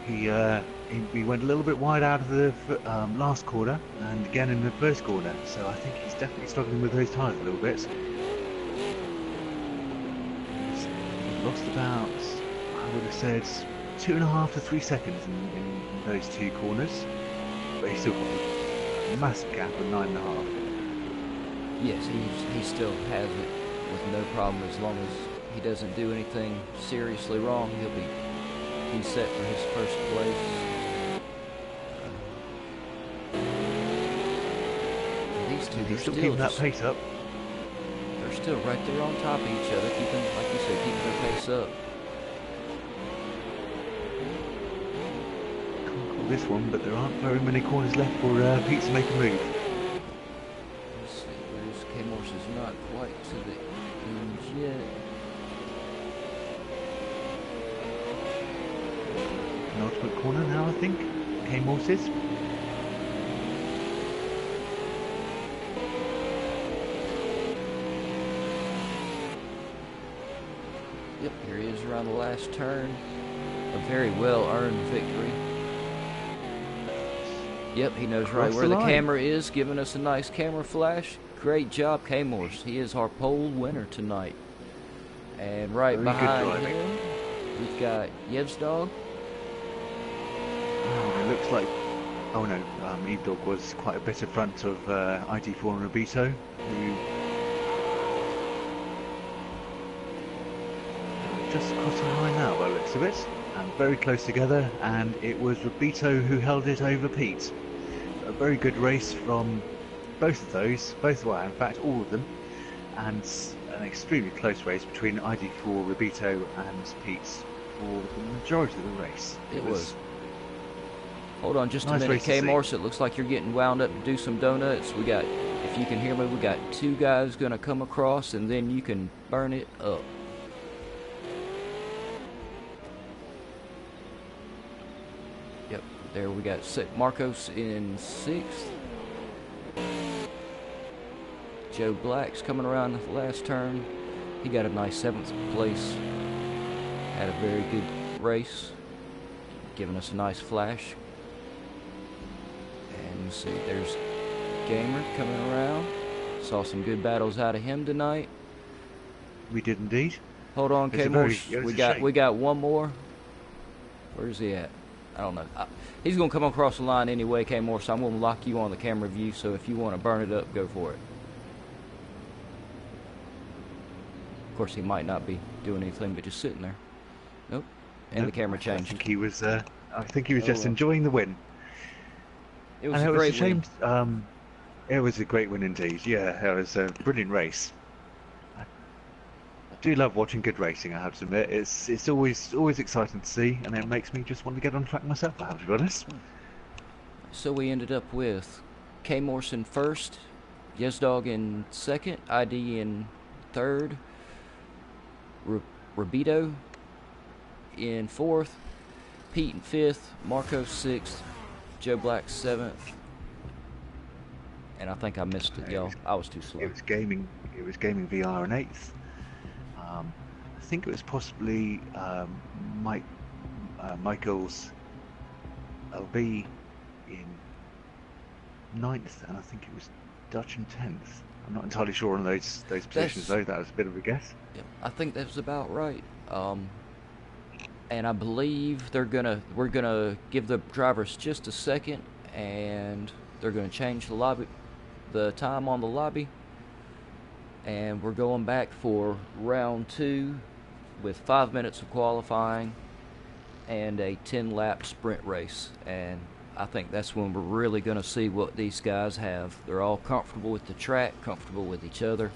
He went a little bit wide out of the last corner, and again in the first corner. So I think he's definitely struggling with those tyres a little bit. He's lost about, I would have said, 2.5 to 3 seconds in those 2 corners, but he's still got a massive gap of 9.5. Yes, he still has it with no problem. As long as he doesn't do anything seriously wrong, he's set for his first place. These two, they're still keeping that pace up. They're still right there on top of each other, keeping, like you said, keeping their pace up. Can't call this one, but there aren't very many corners left for Pete to make a move. K-Morse is not quite to the end yet. Penultimate corner now, I think. K-Morse is. Yep, here he is around the last turn. A very well-earned victory. Yep, he knows right where the camera is, giving us a nice camera flash. Great job, K-Morse. He is our pole winner tonight. And right behind him, we've got Yevsdog. Oh, it looks like... Oh no, Yevsdog was quite a bit in front of ID4 and Robito, who just crossing the line now by the looks of it. And very close together, and it was Robito who held it over Pete. A very good race from both of those, in fact all of them, and an extremely close race between ID4, Robito and Pete for the majority of the race. It was Hold on just a Nice minute, race to K see. Morse. It looks like you're getting wound up to do some donuts. We got, if you can hear me, we got 2 guys gonna come across, and then you can burn it up. Yep, there we got Marcos in 6th. Joe Black's coming around the last turn. He got a nice 7th place. Had a very good race, giving us a nice flash. And you see, there's Gamer coming around. Saw some good battles out of him tonight. We did indeed. Hold on, It's a K very- Morse. it's We a shame. got one more. Where's he at? I don't know. He's gonna come across the line anyway, K Morse. So I'm gonna lock you on the camera view. So if you want to burn it up, go for it. Of course, he might not be doing anything, but just sitting there. Nope. And the camera I changed. think he was. I think he was Oh, just well. enjoying the win. It was And a it was a great shame. win. It was a great win indeed. Yeah, it was a brilliant race. I do love watching good racing. I have to admit, it's always exciting to see, and it makes me just want to get on track myself. I have to be honest. So we ended up with K Morse in 1st, Yes-Dog in 2nd, ID in 3rd, Rabito in 4th, Pete in 5th, Marcos 6th, Joe Black 7th, and I think I missed it, y'all. I was too slow. It was gaming. It was gaming VR in 8th. I think it was possibly Michael's LB in 9th, and I think it was Dutch in 10th. I'm not entirely sure on those positions though. That was a bit of a guess. Yeah, I think that was about right. And I believe we're gonna give the drivers just a second, and they're gonna change the time on the lobby, and we're going back for round 2 with 5 minutes of qualifying and a 10-lap sprint race. And I think that's when we're really gonna see what these guys have. They're all comfortable with the track, comfortable with each other.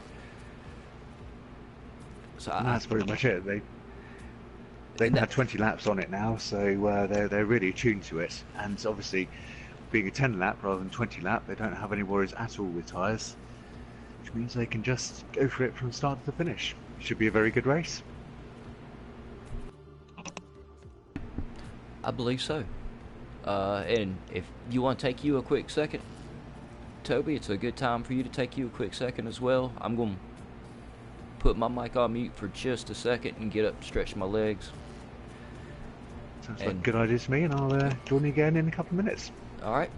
So And that's pretty much it. They've had 20 laps on it now, so they're really attuned to it. And obviously, being a 10 lap rather than 20 lap, they don't have any worries at all with tyres, which means they can just go for it from start to finish. Should be a very good race. I believe so. And if you want to take you a quick second, Toby, it's a good time for you to take you a quick second as well. I'm going to put my mic on mute for just a second and get up and stretch my legs. Sounds like a good idea to me, and I'll join you again in a couple of minutes. All right.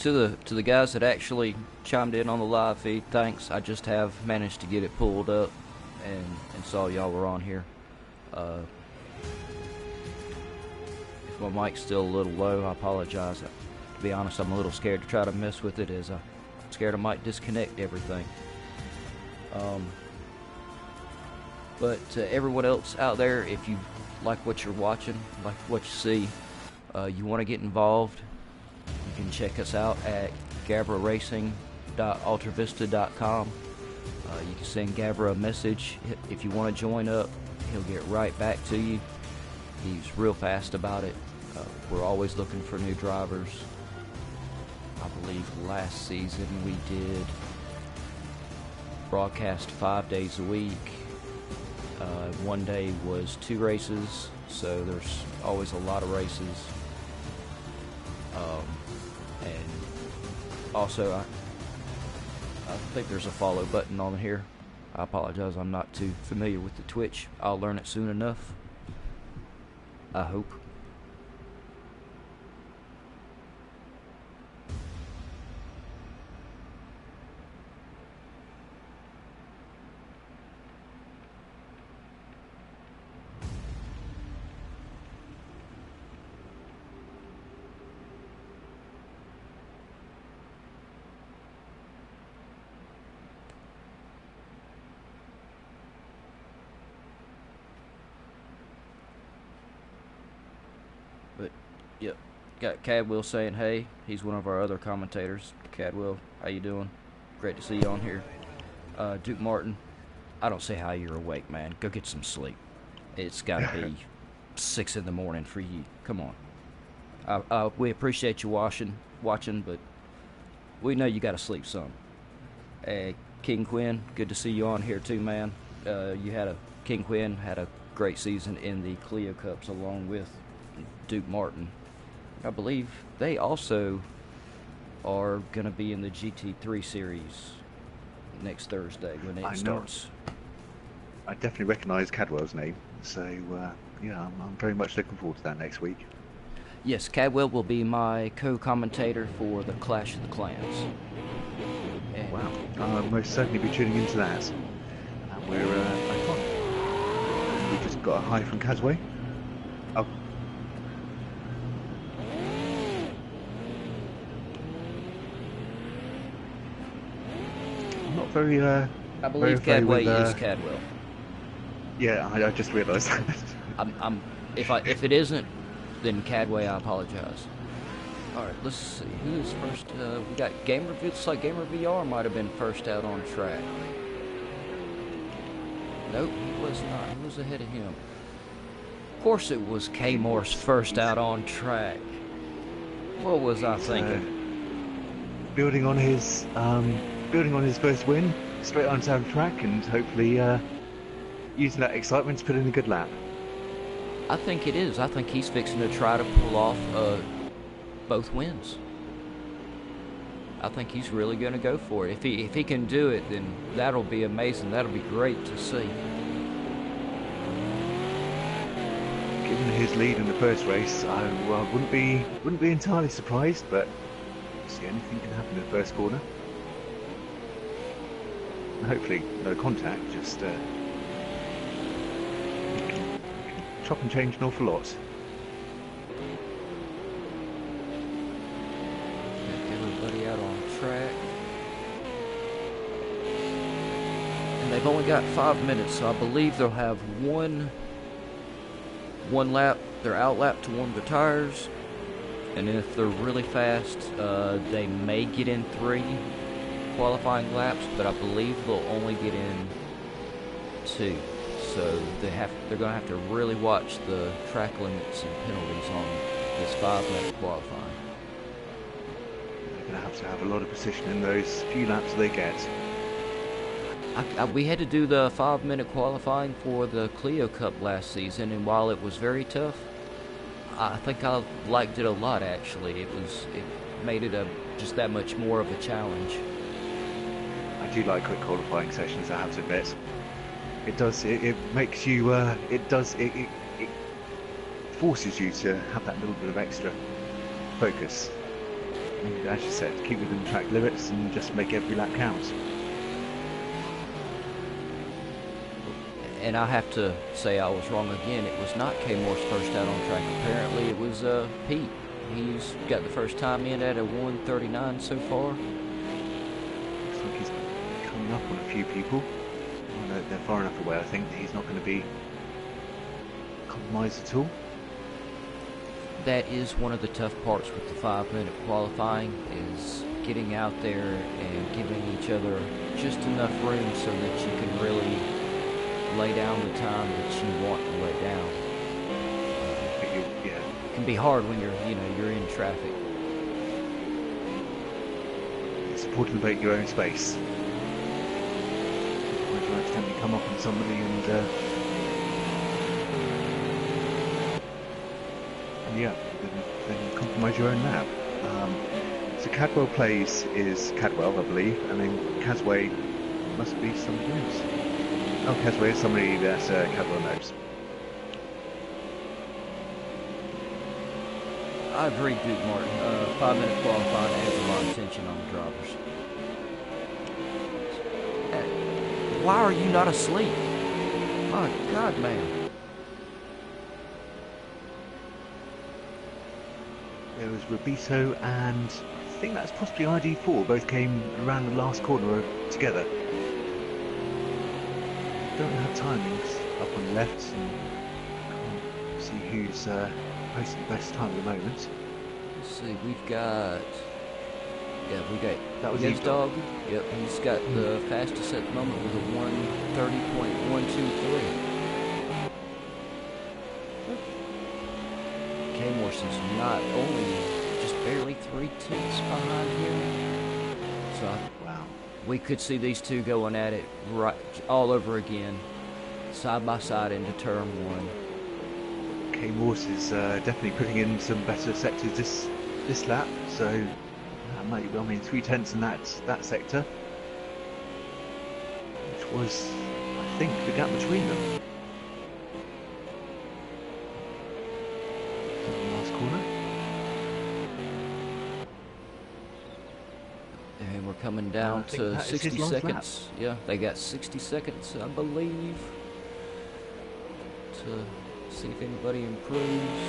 to the guys that actually chimed in on the live feed, thanks. I just have managed to get it pulled up and saw y'all were on here. If my mic's still a little low, I apologize. To be honest, I'm a little scared to try to mess with it, as I'm scared I might disconnect everything. But to everyone else out there, if you like what you're watching, like what you see, you want to get involved, you can check us out at gavraracing.ultravista.com. You can send Gavra a message. If you want to join up, he'll get right back to you. He's real fast about it. We're always looking for new drivers. I believe last season we did broadcast 5 days a week. One day was 2 races, so there's always a lot of races. And also, I think there's a follow button on here. I apologize, I'm not too familiar with the Twitch. I'll learn it soon enough, I hope. But, yep, got Cadwell saying hey. He's one of our other commentators. Cadwell, how you doing? Great to see you on here. Duke Martin, I don't see how you're awake, man. Go get some sleep. It's got to be 6 in the morning for you. Come on. We appreciate you watching, but we know you got to sleep some. King Quinn, good to see you on here too, man. King Quinn had a great season in the Clio Cups along with Duke Martin. I believe they also are going to be in the GT3 series next Thursday when it starts. I definitely recognise Cadwell's name, so yeah, I'm very much looking forward to that next week. Yes, Cadwell will be my co-commentator for the Clash of the Clans. And wow, I'll most certainly be tuning into that. And we're iconic. We just got a hi from Casway. Oh. I'm not very I believe Cadway is with, Cadwell. Yeah, I just realised that. If it isn't, then Cadway, I apologize. All right, let's see who is first. We got Gamer. Looks like Gamer VR might have been first out on track. Nope, he was not. He was ahead of him. Of course, it was K Morse first out on track. What was I thinking? Building on his first win, straight onto the track, and hopefully using that excitement to put in a good lap. I think it is. I think he's fixing to try to pull off both wins. I think he's really going to go for it. If he can do it, then that'll be amazing. That'll be great to see. Given his lead in the first race, I wouldn't be entirely surprised, but see, anything can happen in the first corner. And hopefully, no contact. Just chop and change an awful lot. Everybody out on track. And they've only got 5 minutes, so I believe they'll have one lap, their out lap to warm their tires. And then if they're really fast, they may get in 3 qualifying laps, but I believe they'll only get in 2. So they're going to have to really watch the track limits and penalties on this 5-minute qualifying. They're going to have a lot of precision in those few laps they get. We had to do the 5-minute qualifying for the Clio Cup last season, and while it was very tough, I think I liked it a lot. Actually, it made it just that much more of a challenge. I do like quick qualifying sessions, I have to admit. It does. It makes you. It forces you to have that little bit of extra focus. And as you said, keep within the track limits and just make every lap count. And I have to say I was wrong again. It was not K Moore's first out on track. Apparently it was Pete. He's got the first time in at a 1:39 so far. Looks like he's coming up on a few people. Well, they're far enough away, I think, that he's not going to be compromised at all. That is one of the tough parts with the 5-minute qualifying, is getting out there and giving each other just enough room so that you can really lay down the time that you want to lay down. Yeah. It can be hard when you're in traffic. It's important to make your own space. Otherwise you accidentally come up on somebody and yeah, then compromise your own lap. So Cadwell plays is Cadwell, I believe, and then Casway must be somebody else. Oh, Casway is somebody that Cadwell knows. I agree, Duke Martin. 5-minute qualifying adds a lot of tension on the drivers. Why are you not asleep? My God, man. There was Robito and I think that's possibly ID4, both came around the last corner together. Don't have timings up on the left and can't see who's posting the best time at the moment. Let's see, we've got... Yeah, we got... That was Yes, Dog. Yep, he's got the fastest at the moment with a 1:30.123. K-Morse is not only just barely 3 tenths behind him. So Wow. we could see these two going at it right all over again, side by side into turn 1. K Morse is definitely putting in some better sectors this lap, so that might be, I mean, 3/10 in that sector, which was, I think, the gap between them. Last corner. And we're coming down I think to that is his 60 last lap. seconds. Yeah, they got 60 seconds, I believe, to see if anybody improves.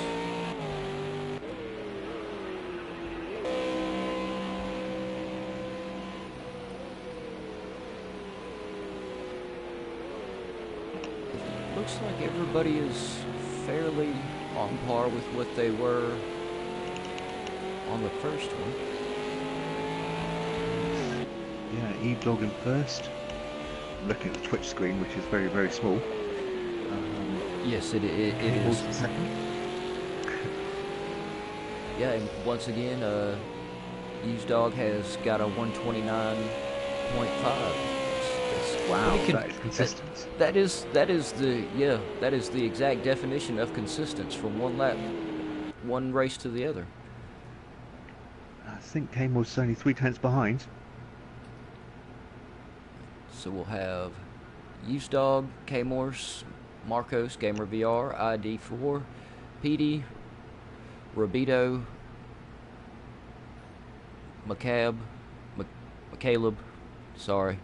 It looks like everybody is fairly on par with what they were on the first one. Yeah, E-Blog in first. I'm looking at the Twitch screen, which is very, very small. Yes, it Cable's is. in second. Yeah, and once again, Used Dog has got a 129.5. Wow, Pretty that is consistent. That is the exact definition of consistence from one lap, one race to the other. I think Kane was only 3/10 behind. So we'll have Used Dog, K-Morse, Marcos, Gamer VR, ID4, PD, Robito, McCaleb, sorry,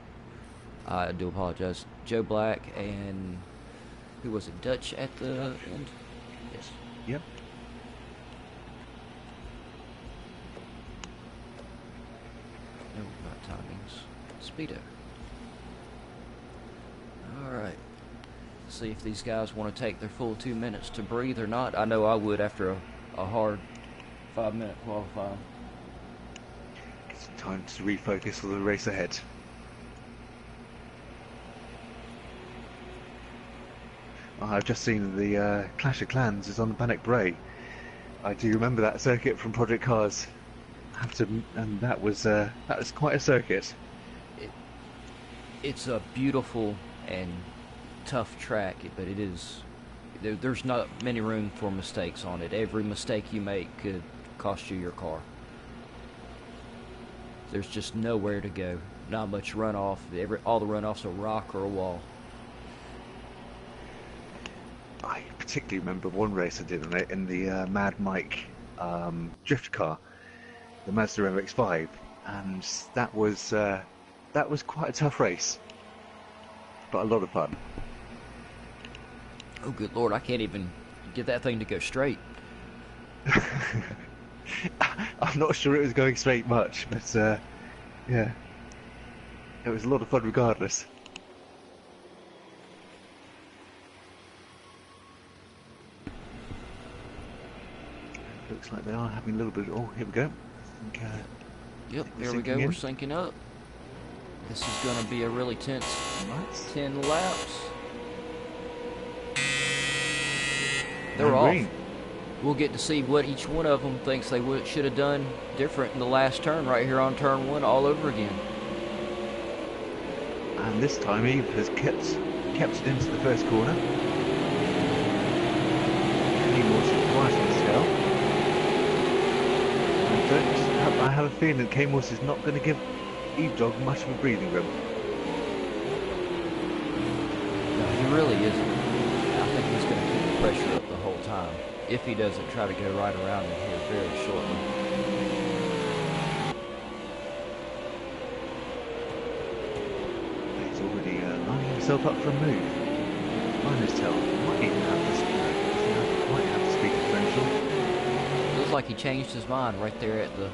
I do apologize, Joe Black, and who was it, Dutch at the end? Yes. Yep. No, not timings. Speedo. Alright. See if these guys want to take their full 2 minutes to breathe or not. I know I would after a hard 5-minute qualifying. It's time to refocus for the race ahead. I've just seen the Clash of Clans is on the Bannock Bray. I do remember that circuit from Project Cars. And that was quite a circuit. It's a beautiful and tough track, but it is there's not many room for mistakes on it. Every mistake you make could cost you your car. There's just nowhere to go. Not much runoff. All the runoff's a rock or a wall. I particularly remember one race I did on it in the Mad Mike drift car. the Mazda MX-5, and that was quite a tough race, but a lot of fun. Oh, good Lord, I can't even get that thing to go straight. I'm not sure it was going straight much, but yeah, it was a lot of fun regardless. Looks like they are having a little bit. Oh, here we go. I think, yep, there we go. We're syncing up. This is going to be a really tense 10 laps. They're off. Green. We'll get to see what each one of them thinks they should have done different in the last turn, right here on turn 1, all over again. And this time Eve has kept it into the first corner. He was right on his tail. I have a feeling that K-Morse is not going to give Eve Dog much of a breathing room. No, he really isn't. I think he's going to keep the pressure up the whole time. If he doesn't try to go right around him here very shortly. He's already lining himself up for a move. Line his tail. Might even have this. Might have the speed differential. Looks like he changed his mind right there at the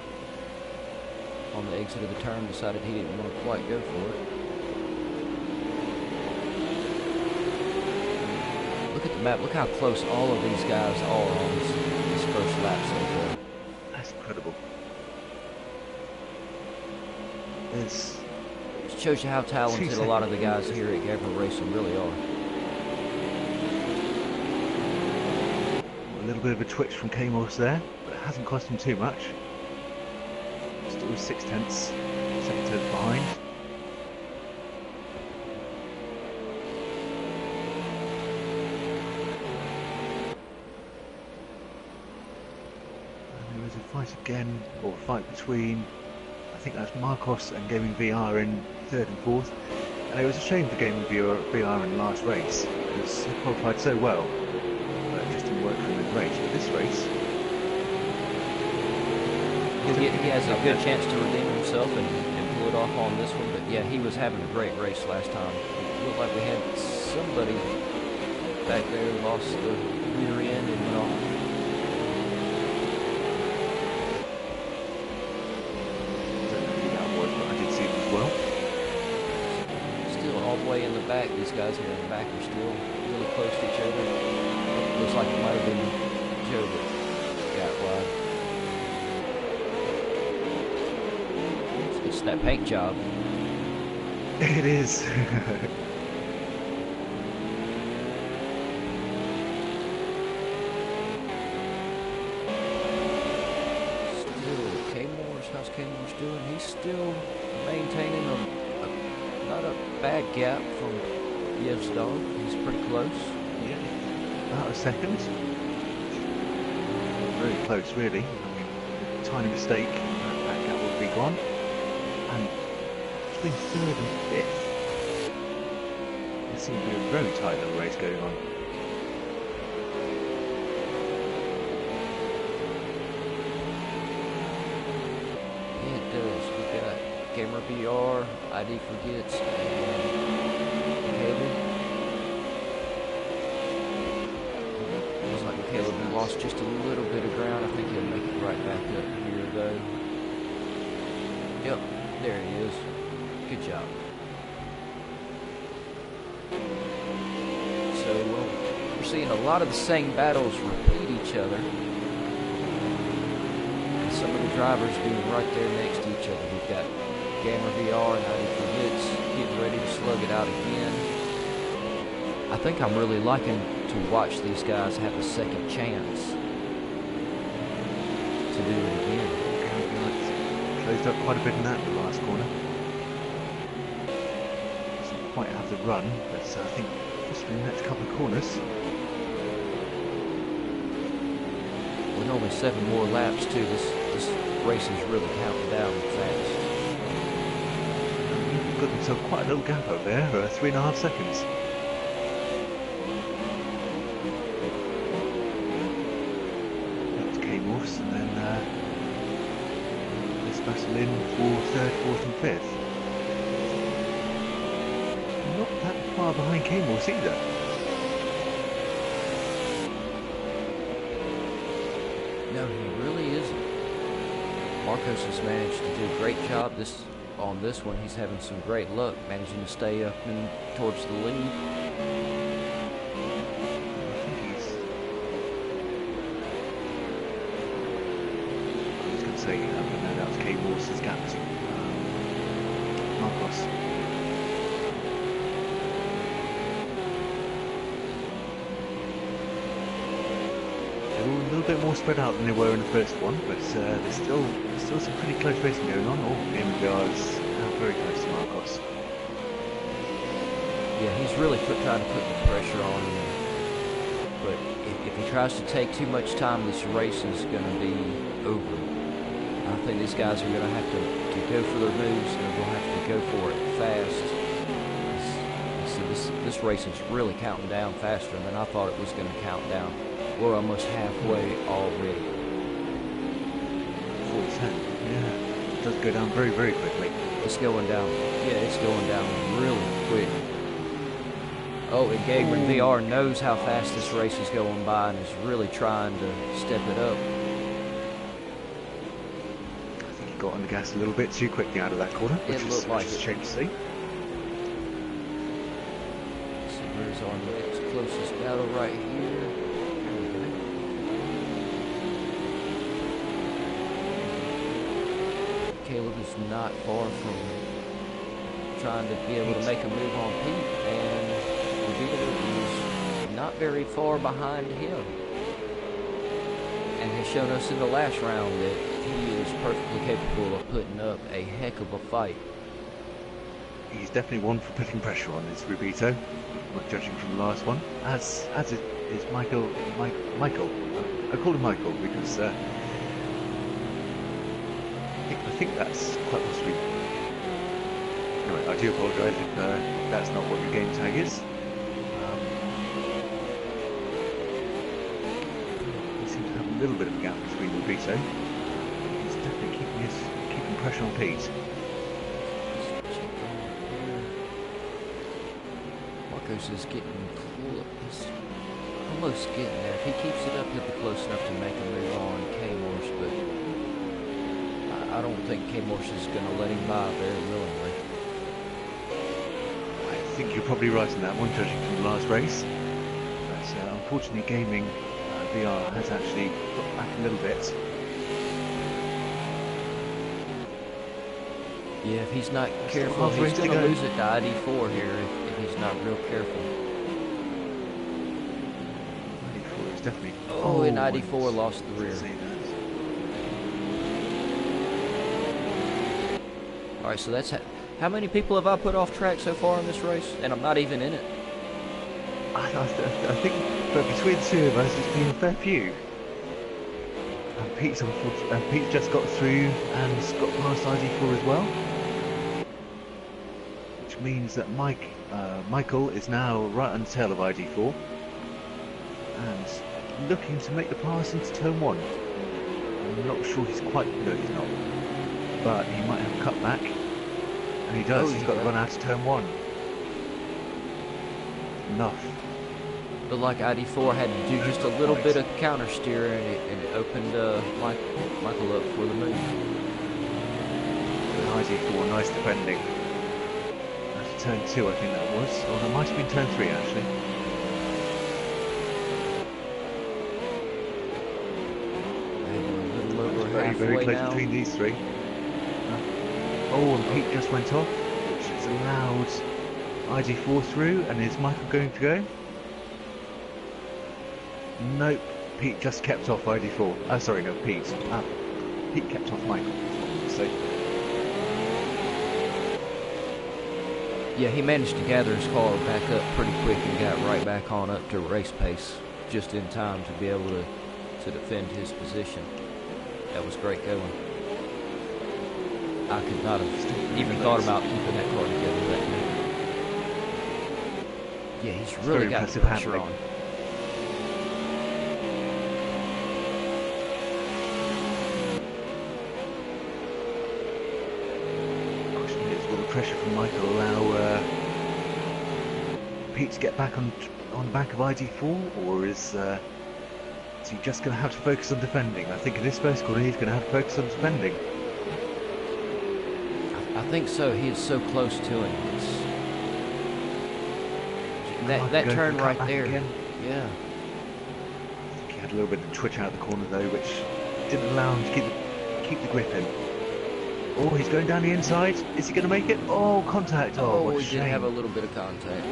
on the exit of the turn. Decided he didn't want to quite go for it. Look at the map. Look how close all of these guys are on this first lap so far. That's incredible. It shows you how talented a lot of the guys here at Gavra Racing really are. A little bit of a twitch from K-Morse there, but it hasn't cost him too much. Still 6/10, 7/10 behind. Fight again, or fight between, I think that's Marcos and Gaming VR in 3rd and 4th, and it was a shame for Gaming VR in the last race because he qualified so well, but it just didn't work for him in the race. But this race, he has a good chance to redeem himself and pull it off on this one. But yeah, he was having a great race last time. It looked like we had somebody back there who lost the rear end and went off. Way in the back, these guys here in the back are still really close to each other. Looks like it might have been Joe that got wide. It's that paint job. It is. Still, K-Morse, how's K-Morse doing? He's still maintaining not a bad gap from Yevzdov. He's pretty close. Yeah, about a second. Very close, really. I mean, a tiny mistake, that gap would be gone. And between 3rd and 5th, there seems to be a very tight little race going on. Yeah, it does. We got Gamer VR, ID Forgets, and Caleb. Looks like Caleb lost just a little bit of ground. I think he'll make it right back up here, though. Yep, there he is. Good job. So, we're seeing a lot of the same battles repeat each other. And some of the drivers being right there next to each other. We've got Gamer VR and ID Forgets getting ready to slug it out again. I think I'm really liking to watch these guys have a second chance to do it again. Closed up quite a bit in that the last corner. Doesn't quite have the run, but I think just in the next couple of corners. With only 7 more laps too, this race is really counting down fast. Got himself quite a little gap up there, 3.5 seconds. That's K-Morse, and then third, fourth and fifth. Not that far behind K-Morse either. No, he really isn't. Marcos has managed to do a great job on this one. He's having some great luck, managing to stay up and towards the lead. I was going to say, no, that was K-Morse's gap to Marcos. They're all a little bit more spread out than they were in the first one, but there's still some pretty close racing going on. Oh, MVR is now very close to Marcos. Yeah, he's really trying to put the pressure on him. But if he tries to take too much time, this race is going to be over. I think these guys are going to have to go for their moves, and they're going to have to go for it fast. So this race is really counting down faster than I thought it was going to count down. We're almost halfway already. 4:10. Yeah, it does go down very, very quickly. It's going down. Yeah, it's going down really quick. Oh, and Gavra VR knows how fast this race is going by and is really trying to step it up. I think he got on the gas a little bit too quickly out of that corner, which is a shame to see. So where's our next closest battle right here? Caleb is not far from trying to be able to make a move on Pete, and Vito is not very far behind him, and has shown us in the last round that he is perfectly capable of putting up a heck of a fight. He's definitely one for putting pressure on, is Rubito, judging from the last one, as is Michael. I call him Michael because I think that's quite possibly. Anyway, I do apologise if that's not what your game tag is. He seems to have a little bit of a gap between Rubito. He's definitely keeping pressure on Pete. Marcos is getting cool. He's almost getting there. If he keeps it up, he'll be close enough to make a move on K-Morse, but I don't think K-Morse is going to let him by very willingly. I think you're probably right in that one, judging from the last race. But unfortunately, Gaming VR has actually got back a little bit. Yeah, if he's not careful, he's going to lose it to ID4 here if he's not real careful. ID4 is definitely... Oh, and ID4 lost the rear. Alright, so that's... How many people have I put off track so far in this race? And I'm not even in it. I think between the two of us, it's been a fair few. And Pete's just got through and got past ID4 as well. Which means that Michael is now right on the tail of ID4. And looking to make the pass into turn 1. I'm not sure he's quite... No, he's not. But he might have cut back. And he does, he's got to run out of turn 1. Enough. But like ID4 had to do just a little bit of counter steer, and it opened Michael up for the move. ID4, nice defending. That's turn 2, I think that was. Or that might have been turn 3 actually. And a little over very, very close now. between these three. Oh, and Pete just went off, which has allowed ID4 through. And is Michael going to go? Nope, Pete just kept off ID4. Sorry, no, Pete. Pete kept off Michael, that's what I'm going to say. Yeah, he managed to gather his car back up pretty quick and got right back on up to race pace just in time to be able to defend his position. That was great going. I could not have even thought about keeping that car together that night. Yeah, he's really got the pressure on. pressure from Michael allow Pete to get back on the back of ID4, or is he just going to have to focus on defending? I think in this first corner he's going to have to focus on defending. I think so. He is so close to him. It's that turn right there. Again. Yeah. I think he had a little bit of twitch out of the corner though, which didn't allow him to keep the grip in. Oh, he's going down the inside. Is he going to make it? Oh, contact. Oh, what a shame. He did have a little bit of contact.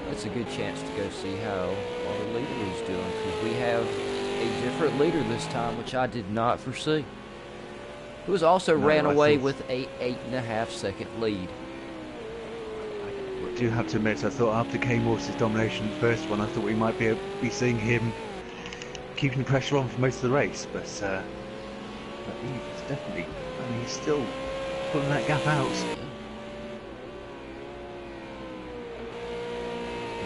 That's a good chance to go see how our leader is doing, because we have a different leader this time, which I did not foresee. Who was also ran away with a 8.5 second lead. I do have to admit, I thought after K-Morse's domination in the first one, I thought we might be seeing him keeping the pressure on for most of the race, but he's definitely, I mean, he's still pulling that gap out.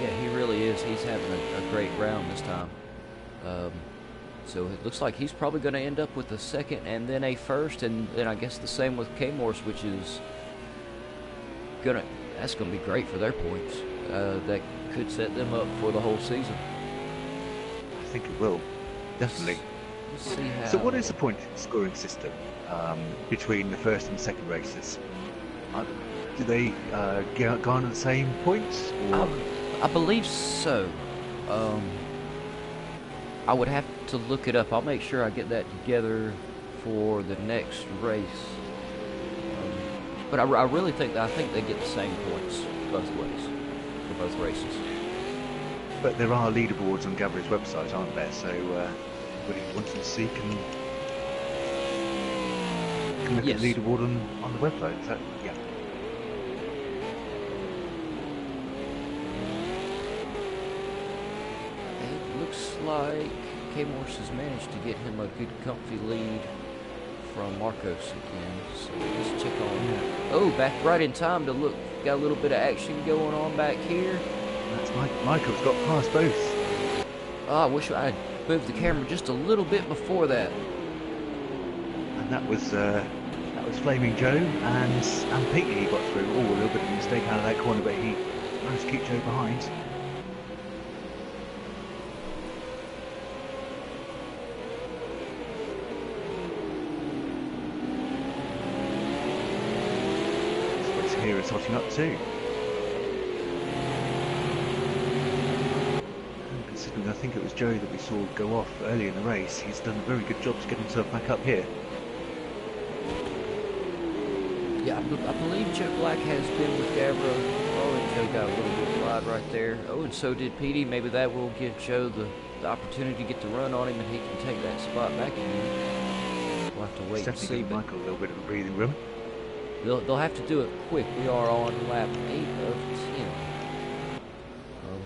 Yeah, he really is. He's having a great round this time. So it looks like he's probably going to end up with a second and then a first, and then I guess the same with K-Morse, which is that's going to be great for their points. That could set them up for the whole season. I think it will. Definitely. Let's see how. So what is the point scoring system between the first and second races? Do they garner the same points? Or? I believe so. I would have to look it up. I'll make sure I get that together for the next race. But I really think they get the same points both ways for both races. But there are leaderboards on Gavra's website, aren't there? So anybody wanting to see can look at the leaderboard on the website. Is that, yeah. It looks like K-Morse has managed to get him a good comfy lead from Marcos again. So let's check on that. Oh, back right in time to look. Got a little bit of action going on back here. That's Michael's got past both. Oh, I wish I had moved the camera just a little bit before that. And that was Flaming Joe and Pete. He got through. Oh, a little bit of a mistake out of that corner, but he managed to keep Joe behind. So here is hotting up too. I think it was Joe that we saw go off early in the race. He's done a very good job to get himself back up here. Yeah, I believe Joe Black has been with Gavra. Oh, and Joe got a little bit wide right there. Oh, and so did Petey. Maybe that will give Joe the opportunity to get the run on him, and he can take that spot back again. We'll have to wait and see. Michael a little bit of a breathing room. They'll have to do it quick. We are on lap 8 of 10.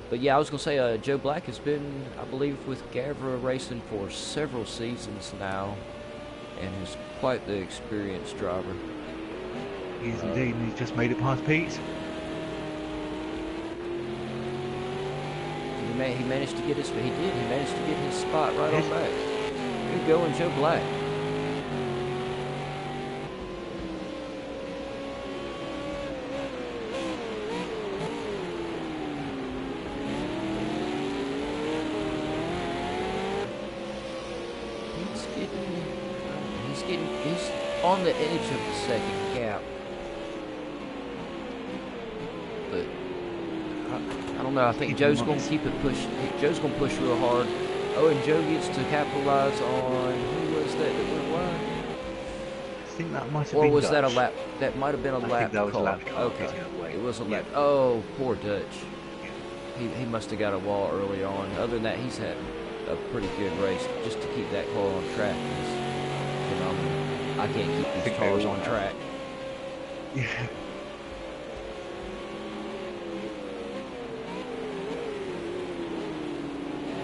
But yeah, I was going to say Joe Black has been, I believe, with Gavra Racing for several seasons now, and is quite the experienced driver. He is indeed, and he's just made it past Pete. He managed to get his. He did. He managed to get his spot right on back. Good going, Joe Black. He's on the edge of the second gap, but I don't know. I think Joe's going to keep it push. Joe's going to push real hard. Oh, and Joe gets to capitalize on, who was that went wide? I think that might have been Or was Dutch. that a lap? That might have been a I lap think that was call. a lap call. Okay, it was a lap. Oh, poor Dutch. He must have got a wall early on. Other than that, he's had a pretty good race. Just to keep that car on track is phenomenal. I can't keep these cars on track. Yeah.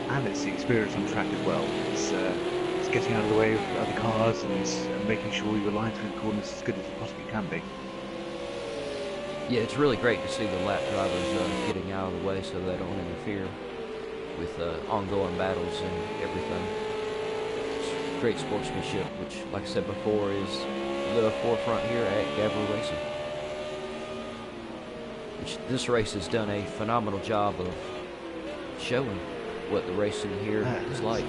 And it's the experience on track as well. It's getting out of the way of other cars and making sure you align through the corners as good as you possibly can be. Yeah, it's really great to see the lap drivers getting out of the way so they don't interfere with ongoing battles and everything. It's great sportsmanship, which, like I said before, is the forefront here at Gavra Racing. Which this race has done a phenomenal job of showing what the racing here is like.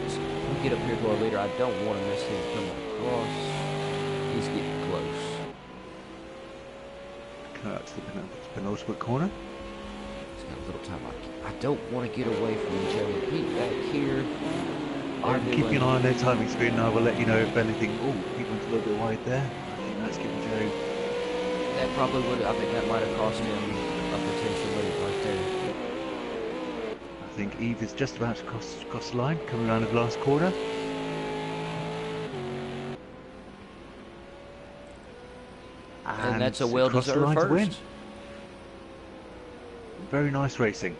So we'll get up here to our leader. I don't want to miss him coming across. He's getting close. Coming out to the penultimate corner. He's got a little time. I don't want to get away from him, Joe. Pete back here. I'm keeping an eye on their timing screen, and I will let you know if anything. Oh, he went a little bit wide there. I think that's giving Joe. That probably would. I think that might have cost him a potential lead right there. I think Eve is just about to cross the line, coming around the last corner. And that's a well-deserved first. Very nice racing.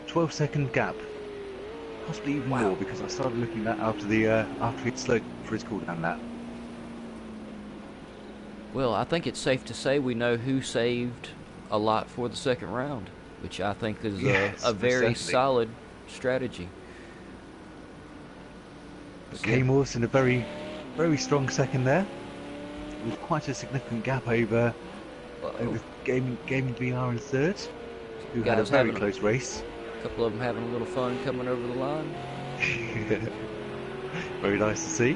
12-second gap. Possibly even more, because I started looking at that after he'd slowed for his cooldown lap. Well, I think it's safe to say we know who saved a lot for the second round, which I think is a very solid strategy. K-Morse in a very, very strong second there, with quite a significant gap over Gaming VR in third, who had a very close race. A couple of them having a little fun coming over the line. Very nice to see.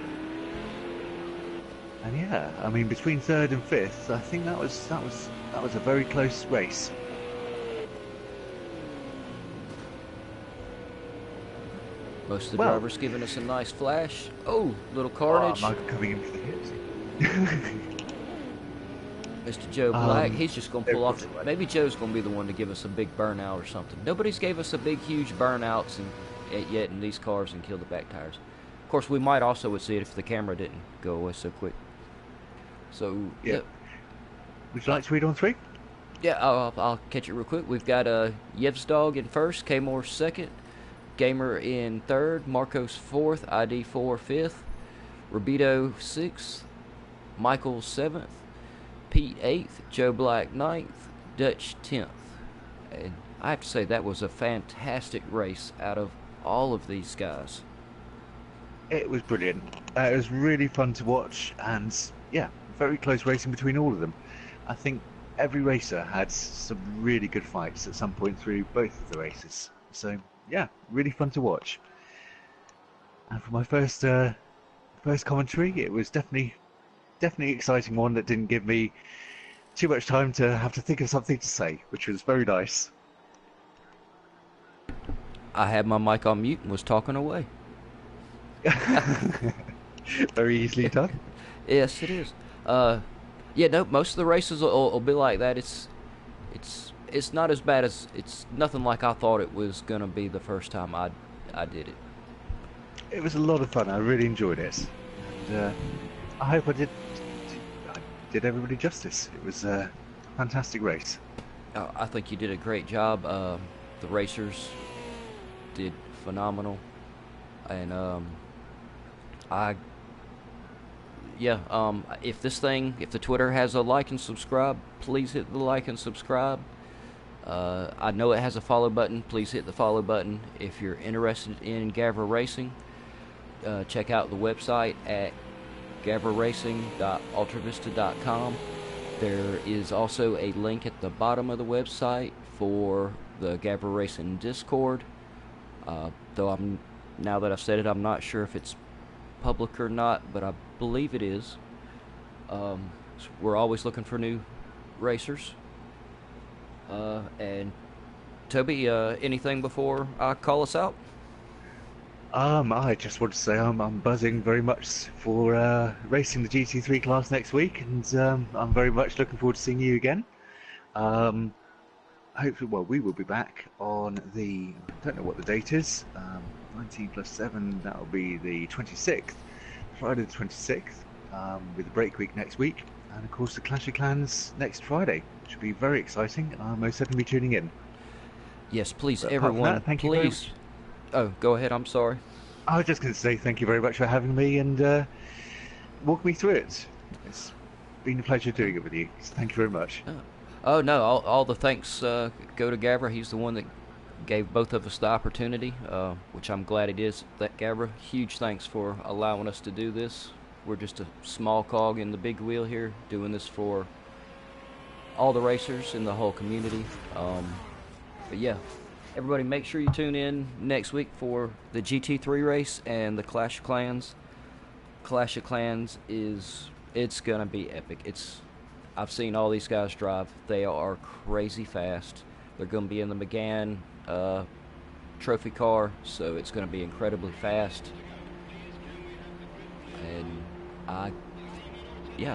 And yeah, I mean, between third and fifth, I think that was a very close race. Most of the drivers giving us a nice flash. Oh, little carnage. Michael coming in for the hit. Mr. Joe Black, he's just going to pull off. Maybe Joe's going to be the one to give us a big burnout or something. Nobody's gave us a big, huge burnouts yet in these cars and kill the back tires. Of course, we might also would see it if the camera didn't go away so quick. So, yeah. Would you like to read on three? Yeah, I'll catch it real quick. We've got Yevsdog in first, K-Moore second, Gamer in third, Marcos fourth, ID4 fifth, Robito sixth, Michael seventh, Pete 8th, Joe Black 9th, Dutch 10th. And I have to say that was a fantastic race out of all of these guys. It was brilliant. It was really fun to watch, and yeah, very close racing between all of them. I think every racer had some really good fights at some point through both of the races. So yeah, really fun to watch. And for my first commentary, it was definitely exciting one that didn't give me too much time to have to think of something to say, which was very nice. I had my mic on mute and was talking away. Very easily done. Yes, it is. Yeah, no, most of the races will be like that. It's not as bad as it's nothing like I thought it was gonna be the first time I did it. It was a lot of fun. I really enjoyed it, and I hope I did everybody justice. It was a fantastic race. I think you did a great job. The racers did phenomenal, and if the Twitter has a like and subscribe, please hit the like and subscribe. I know it has a follow button. Please hit the follow button. If you're interested in Gavra Racing, check out the website at gavraracing.ultravista.com. There is also a link at the bottom of the website for the Gavra Racing Discord. Though now that I've said it, I'm not sure if it's public or not, but I believe it is. So we're always looking for new racers. And Toby, anything before I call us out? I just want to say I'm buzzing very much for racing the GT3 class next week, and I'm very much looking forward to seeing you again. Hopefully, well, we will be back on I don't know what the date is, 19 plus 7, that will be the 26th, Friday the 26th, with the break week next week, and of course the Clash of Clans next Friday, which will be very exciting. I'll most certainly be tuning in. Yes, please, everyone, please. Oh, go ahead, I'm sorry. I was just going to say thank you very much for having me and walking me through it. It's been a pleasure doing it with you, so thank you very much. Oh no, all the thanks go to Gavra. He's the one that gave both of us the opportunity, which I'm glad it is. That Gavra, huge thanks for allowing us to do this. We're just a small cog in the big wheel here, doing this for all the racers in the whole community. But yeah, everybody make sure you tune in next week for the GT3 race and the Clash of Clans. Clash of Clans it's gonna be epic. I've seen all these guys drive. They are crazy fast. They're gonna be in the McGann trophy car, so it's gonna be incredibly fast. And I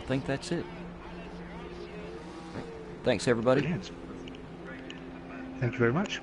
think that's it. Thanks, everybody. Brilliant. Thank you very much.